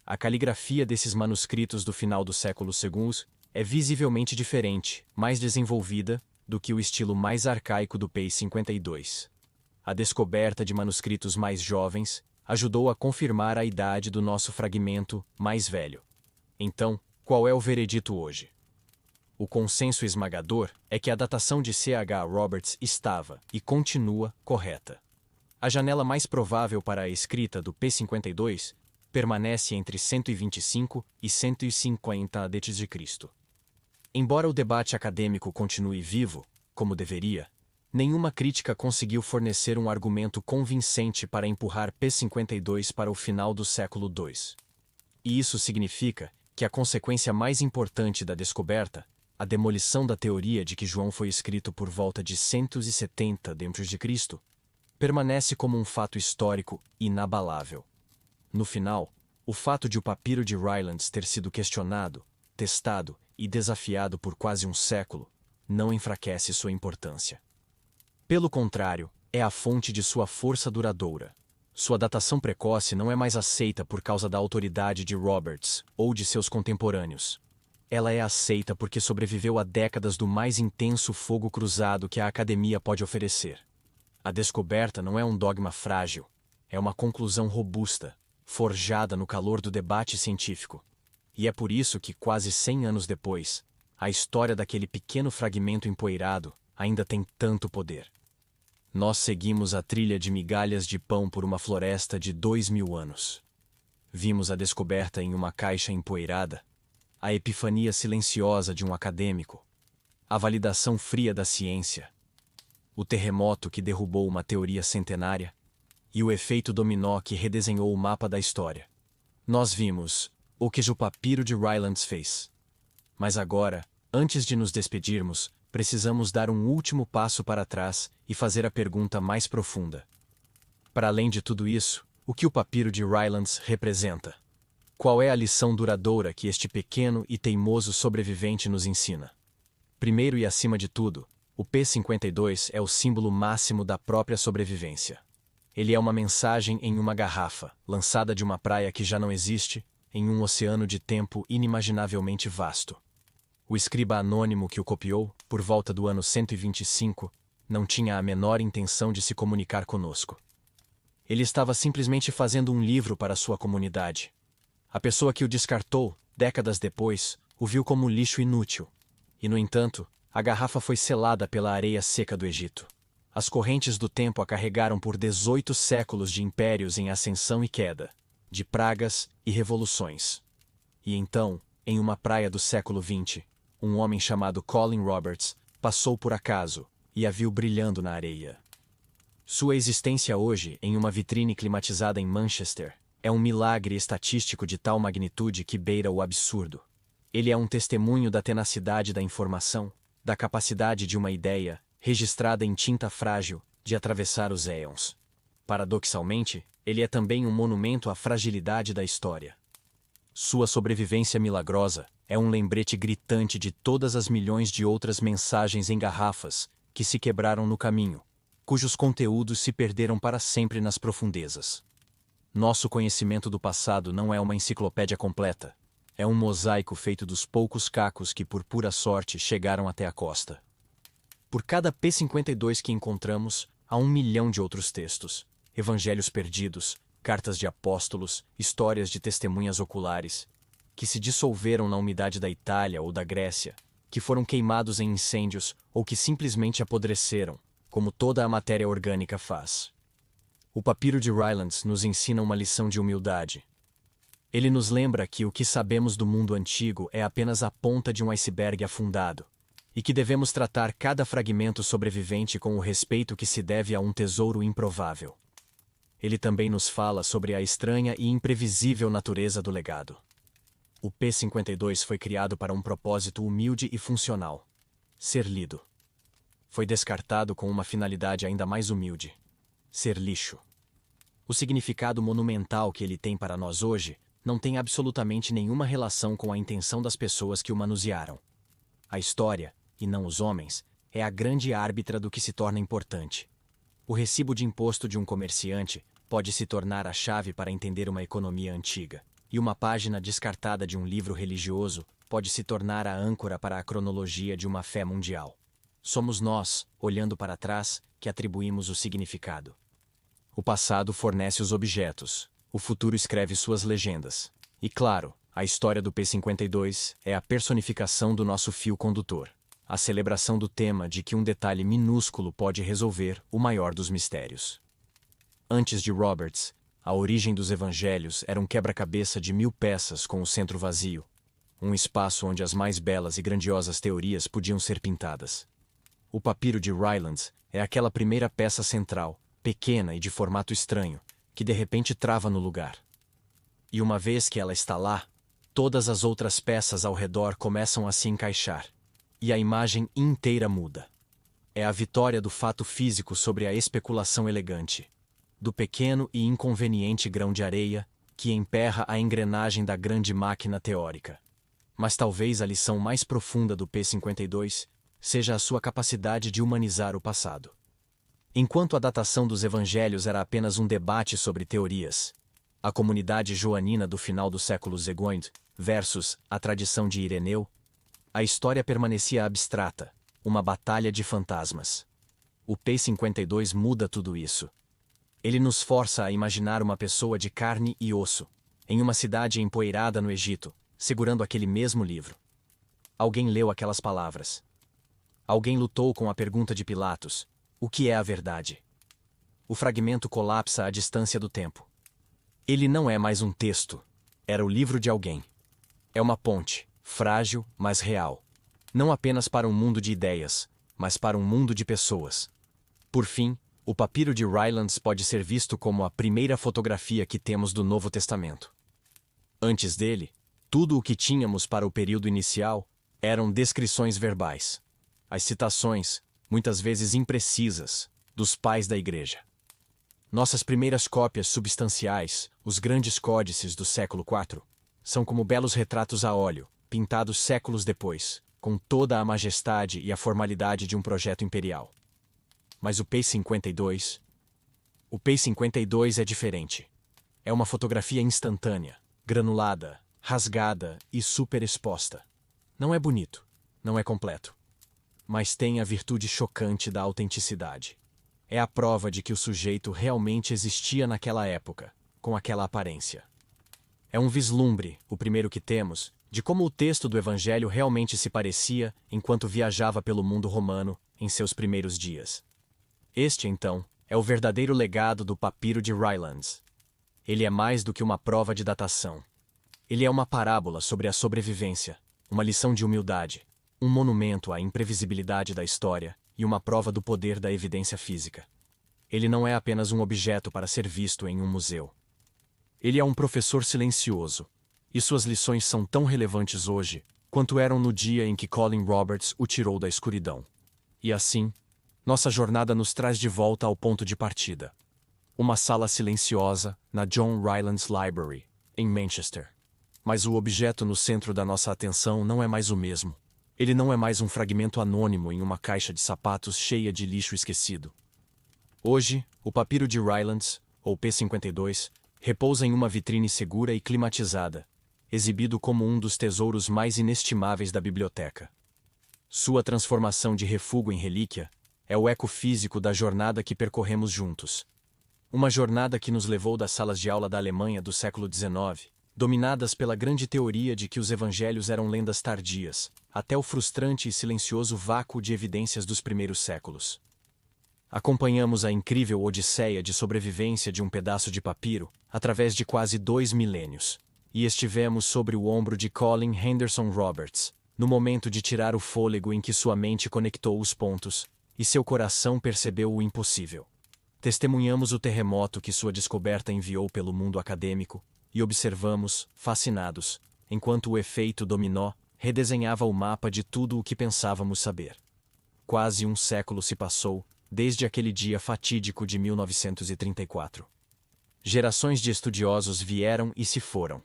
A caligrafia desses manuscritos do final do século II é visivelmente diferente, mais desenvolvida, do que o estilo mais arcaico do P52. A descoberta de manuscritos mais jovens ajudou a confirmar a idade do nosso fragmento mais velho. Então, qual é o veredito hoje? O consenso esmagador é que a datação de C.H. Roberts estava, e continua, correta. A janela mais provável para a escrita do P52 permanece entre 125 e 150 a.C. Embora o debate acadêmico continue vivo, como deveria, nenhuma crítica conseguiu fornecer um argumento convincente para empurrar P52 para o final do século II. E isso significa que a consequência mais importante da descoberta, a demolição da teoria de que João foi escrito por volta de 170 d.C., permanece como um fato histórico inabalável. No final, o fato de o papiro de Rylands ter sido questionado, testado e desafiado por quase um século não enfraquece sua importância. Pelo contrário, é a fonte de sua força duradoura. Sua datação precoce não é mais aceita por causa da autoridade de Roberts ou de seus contemporâneos. Ela é aceita porque sobreviveu a décadas do mais intenso fogo cruzado que a academia pode oferecer. A descoberta não é um dogma frágil, é uma conclusão robusta, forjada no calor do debate científico. E é por isso que, quase 100 anos depois, a história daquele pequeno fragmento empoeirado ainda tem tanto poder. Nós seguimos a trilha de migalhas de pão por uma floresta de 2000 anos. Vimos a descoberta em uma caixa empoeirada, a epifania silenciosa de um acadêmico, a validação fria da ciência, o terremoto que derrubou uma teoria centenária e o efeito dominó que redesenhou o mapa da história. Nós vimos o que o papiro de Rylands fez. Mas agora, antes de nos despedirmos, precisamos dar um último passo para trás e fazer a pergunta mais profunda. Para além de tudo isso, o que o papiro de Rylands representa? Qual é a lição duradoura que este pequeno e teimoso sobrevivente nos ensina? Primeiro e acima de tudo, o P-52 é o símbolo máximo da própria sobrevivência. Ele é uma mensagem em uma garrafa, lançada de uma praia que já não existe, em um oceano de tempo inimaginavelmente vasto. O escriba anônimo que o copiou, por volta do ano 125, não tinha a menor intenção de se comunicar conosco. Ele estava simplesmente fazendo um livro para sua comunidade. A pessoa que o descartou, décadas depois, o viu como lixo inútil. E, no entanto, a garrafa foi selada pela areia seca do Egito. As correntes do tempo a carregaram por 18 séculos de impérios em ascensão e queda, de pragas e revoluções. E então, em uma praia do século XX, um homem chamado Colin Roberts passou por acaso e a viu brilhando na areia. Sua existência hoje, em uma vitrine climatizada em Manchester, é um milagre estatístico de tal magnitude que beira o absurdo. Ele é um testemunho da tenacidade da informação, da capacidade de uma ideia, registrada em tinta frágil, de atravessar os éons. Paradoxalmente, ele é também um monumento à fragilidade da história. Sua sobrevivência milagrosa é um lembrete gritante de todas as milhões de outras mensagens em garrafas que se quebraram no caminho, cujos conteúdos se perderam para sempre nas profundezas. Nosso conhecimento do passado não é uma enciclopédia completa. É um mosaico feito dos poucos cacos que, por pura sorte, chegaram até a costa. Por cada P-52 que encontramos, há 1 milhão de outros textos, evangelhos perdidos, cartas de apóstolos, histórias de testemunhas oculares, que se dissolveram na umidade da Itália ou da Grécia, que foram queimados em incêndios ou que simplesmente apodreceram, como toda a matéria orgânica faz. O papiro de Rylands nos ensina uma lição de humildade. Ele nos lembra que o que sabemos do mundo antigo é apenas a ponta de um iceberg afundado, e que devemos tratar cada fragmento sobrevivente com o respeito que se deve a um tesouro improvável. Ele também nos fala sobre a estranha e imprevisível natureza do legado. O P-52 foi criado para um propósito humilde e funcional: ser lido. Foi descartado com uma finalidade ainda mais humilde: ser lixo. O significado monumental que ele tem para nós hoje não tem absolutamente nenhuma relação com a intenção das pessoas que o manusearam. A história, e não os homens, é a grande árbitra do que se torna importante. O recibo de imposto de um comerciante pode se tornar a chave para entender uma economia antiga, e uma página descartada de um livro religioso pode se tornar a âncora para a cronologia de uma fé mundial. Somos nós, olhando para trás, que atribuímos o significado. O passado fornece os objetos, o futuro escreve suas legendas. E claro, a história do P-52 é a personificação do nosso fio condutor, a celebração do tema de que um detalhe minúsculo pode resolver o maior dos mistérios. Antes de Roberts, a origem dos evangelhos era um quebra-cabeça de 1000 peças com o centro vazio, um espaço onde as mais belas e grandiosas teorias podiam ser pintadas. O papiro de Rylands é aquela primeira peça central, pequena e de formato estranho, que de repente trava no lugar. E uma vez que ela está lá, todas as outras peças ao redor começam a se encaixar, e a imagem inteira muda. É a vitória do fato físico sobre a especulação elegante, do pequeno e inconveniente grão de areia que emperra a engrenagem da grande máquina teórica. Mas talvez a lição mais profunda do P-52 seja a sua capacidade de humanizar o passado. Enquanto a datação dos evangelhos era apenas um debate sobre teorias, a comunidade joanina do final do século II versus a tradição de Ireneu, a história permanecia abstrata, uma batalha de fantasmas. O P-52 muda tudo isso. Ele nos força a imaginar uma pessoa de carne e osso, em uma cidade empoeirada no Egito, segurando aquele mesmo livro. Alguém leu aquelas palavras. Alguém lutou com a pergunta de Pilatos: o que é a verdade? O fragmento colapsa à distância do tempo. Ele não é mais um texto. Era o livro de alguém. É uma ponte, frágil, mas real. Não apenas para um mundo de ideias, mas para um mundo de pessoas. Por fim, o papiro de Rylands pode ser visto como a primeira fotografia que temos do Novo Testamento. Antes dele, tudo o que tínhamos para o período inicial eram descrições verbais. As citações, muitas vezes imprecisas, dos pais da igreja. Nossas primeiras cópias substanciais, os grandes códices do século IV, são como belos retratos a óleo, pintados séculos depois, com toda a majestade e a formalidade de um projeto imperial. Mas o P-52... O P-52 é diferente. É uma fotografia instantânea, granulada, rasgada e superexposta. Não é bonito, não é completo. Mas tem a virtude chocante da autenticidade. É a prova de que o sujeito realmente existia naquela época, com aquela aparência. É um vislumbre, o primeiro que temos, de como o texto do Evangelho realmente se parecia enquanto viajava pelo mundo romano em seus primeiros dias. Este, então, é o verdadeiro legado do papiro de Rylands. Ele é mais do que uma prova de datação. Ele é uma parábola sobre a sobrevivência, uma lição de humildade, um monumento à imprevisibilidade da história e uma prova do poder da evidência física. Ele não é apenas um objeto para ser visto em um museu. Ele é um professor silencioso, e suas lições são tão relevantes hoje quanto eram no dia em que Colin Roberts o tirou da escuridão. E assim, nossa jornada nos traz de volta ao ponto de partida. Uma sala silenciosa na John Rylands Library, em Manchester. Mas o objeto no centro da nossa atenção não é mais o mesmo. Ele não é mais um fragmento anônimo em uma caixa de sapatos cheia de lixo esquecido. Hoje, o papiro de Rylands, ou P-52, repousa em uma vitrine segura e climatizada, exibido como um dos tesouros mais inestimáveis da biblioteca. Sua transformação de refúgio em relíquia é o eco físico da jornada que percorremos juntos. Uma jornada que nos levou das salas de aula da Alemanha do século XIX, dominadas pela grande teoria de que os evangelhos eram lendas tardias, até o frustrante e silencioso vácuo de evidências dos primeiros séculos. Acompanhamos a incrível odisseia de sobrevivência de um pedaço de papiro, através de quase 2 milênios, e estivemos sobre o ombro de Colin Henderson Roberts, no momento de tirar o fôlego em que sua mente conectou os pontos, e seu coração percebeu o impossível. Testemunhamos o terremoto que sua descoberta enviou pelo mundo acadêmico, e observamos, fascinados, enquanto o efeito dominó redesenhava o mapa de tudo o que pensávamos saber. Quase um século se passou, desde aquele dia fatídico de 1934. Gerações de estudiosos vieram e se foram.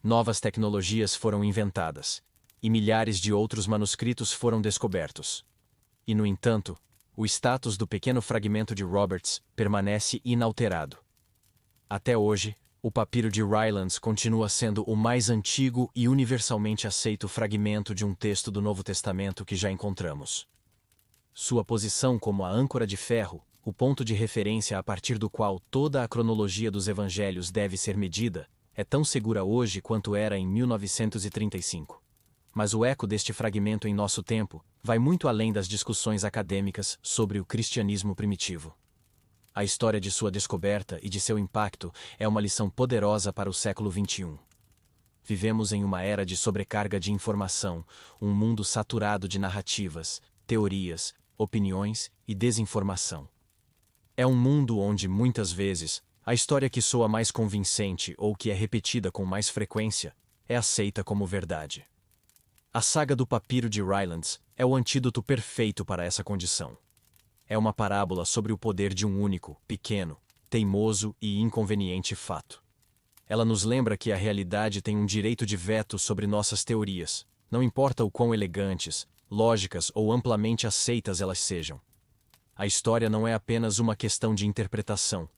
Novas tecnologias foram inventadas, e milhares de outros manuscritos foram descobertos. E, no entanto, o status do pequeno fragmento de Roberts permanece inalterado. Até hoje, o papiro de Rylands continua sendo o mais antigo e universalmente aceito fragmento de um texto do Novo Testamento que já encontramos. Sua posição como a âncora de ferro, o ponto de referência a partir do qual toda a cronologia dos evangelhos deve ser medida, é tão segura hoje quanto era em 1935. Mas o eco deste fragmento em nosso tempo vai muito além das discussões acadêmicas sobre o cristianismo primitivo. A história de sua descoberta e de seu impacto é uma lição poderosa para o século XXI. Vivemos em uma era de sobrecarga de informação, um mundo saturado de narrativas, teorias, opiniões e desinformação. É um mundo onde, muitas vezes, a história que soa mais convincente ou que é repetida com mais frequência é aceita como verdade. A saga do papiro de Rylands é o antídoto perfeito para essa condição. É uma parábola sobre o poder de um único, pequeno, teimoso e inconveniente fato. Ela nos lembra que a realidade tem um direito de veto sobre nossas teorias, não importa o quão elegantes, lógicas ou amplamente aceitas elas sejam. A história não é apenas uma questão de interpretação.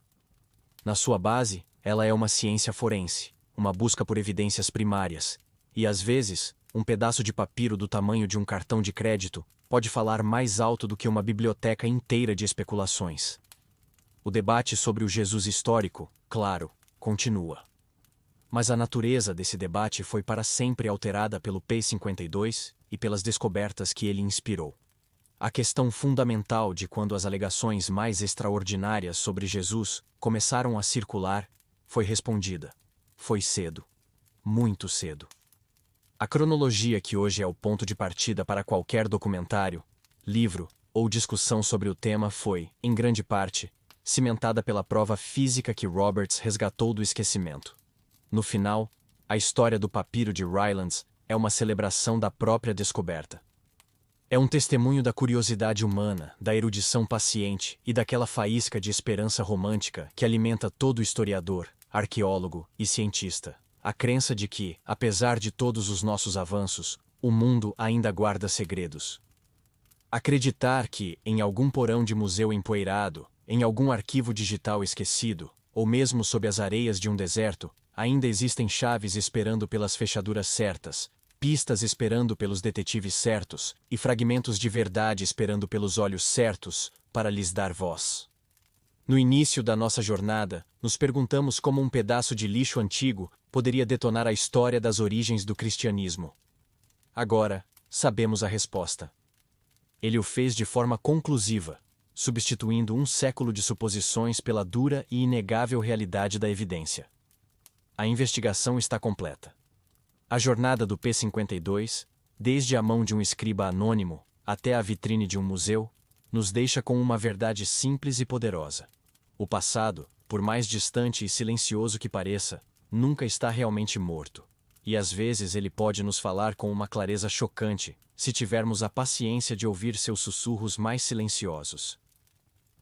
Na sua base, ela é uma ciência forense, uma busca por evidências primárias, e às vezes, um pedaço de papiro do tamanho de um cartão de crédito pode falar mais alto do que uma biblioteca inteira de especulações. O debate sobre o Jesus histórico, claro, continua. Mas a natureza desse debate foi para sempre alterada pelo P-52 e pelas descobertas que ele inspirou. A questão fundamental de quando as alegações mais extraordinárias sobre Jesus começaram a circular foi respondida. Foi cedo. Muito cedo. A cronologia que hoje é o ponto de partida para qualquer documentário, livro ou discussão sobre o tema foi, em grande parte, cimentada pela prova física que Roberts resgatou do esquecimento. No final, a história do papiro de Rylands é uma celebração da própria descoberta. É um testemunho da curiosidade humana, da erudição paciente e daquela faísca de esperança romântica que alimenta todo historiador, arqueólogo e cientista. A crença de que, apesar de todos os nossos avanços, o mundo ainda guarda segredos. Acreditar que, em algum porão de museu empoeirado, em algum arquivo digital esquecido, ou mesmo sob as areias de um deserto, ainda existem chaves esperando pelas fechaduras certas, pistas esperando pelos detetives certos, e fragmentos de verdade esperando pelos olhos certos, para lhes dar voz. No início da nossa jornada, nos perguntamos como um pedaço de lixo antigo poderia detonar a história das origens do cristianismo. Agora, sabemos a resposta. Ele o fez de forma conclusiva, substituindo um século de suposições pela dura e inegável realidade da evidência. A investigação está completa. A jornada do P-52, desde a mão de um escriba anônimo até a vitrine de um museu, nos deixa com uma verdade simples e poderosa. O passado, por mais distante e silencioso que pareça, nunca está realmente morto. E às vezes ele pode nos falar com uma clareza chocante, se tivermos a paciência de ouvir seus sussurros mais silenciosos.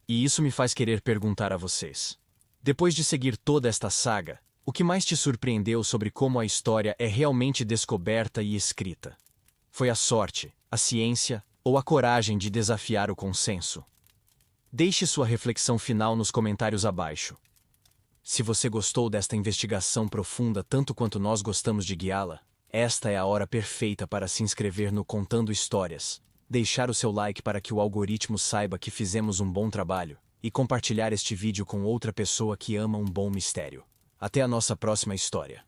E isso me faz querer perguntar a vocês. Depois de seguir toda esta saga, o que mais te surpreendeu sobre como a história é realmente descoberta e escrita? Foi a sorte, a ciência ou a coragem de desafiar o consenso? Deixe sua reflexão final nos comentários abaixo. Se você gostou desta investigação profunda tanto quanto nós gostamos de guiá-la, esta é a hora perfeita para se inscrever no Contando Histórias, deixar o seu like para que o algoritmo saiba que fizemos um bom trabalho, e compartilhar este vídeo com outra pessoa que ama um bom mistério. Até a nossa próxima história.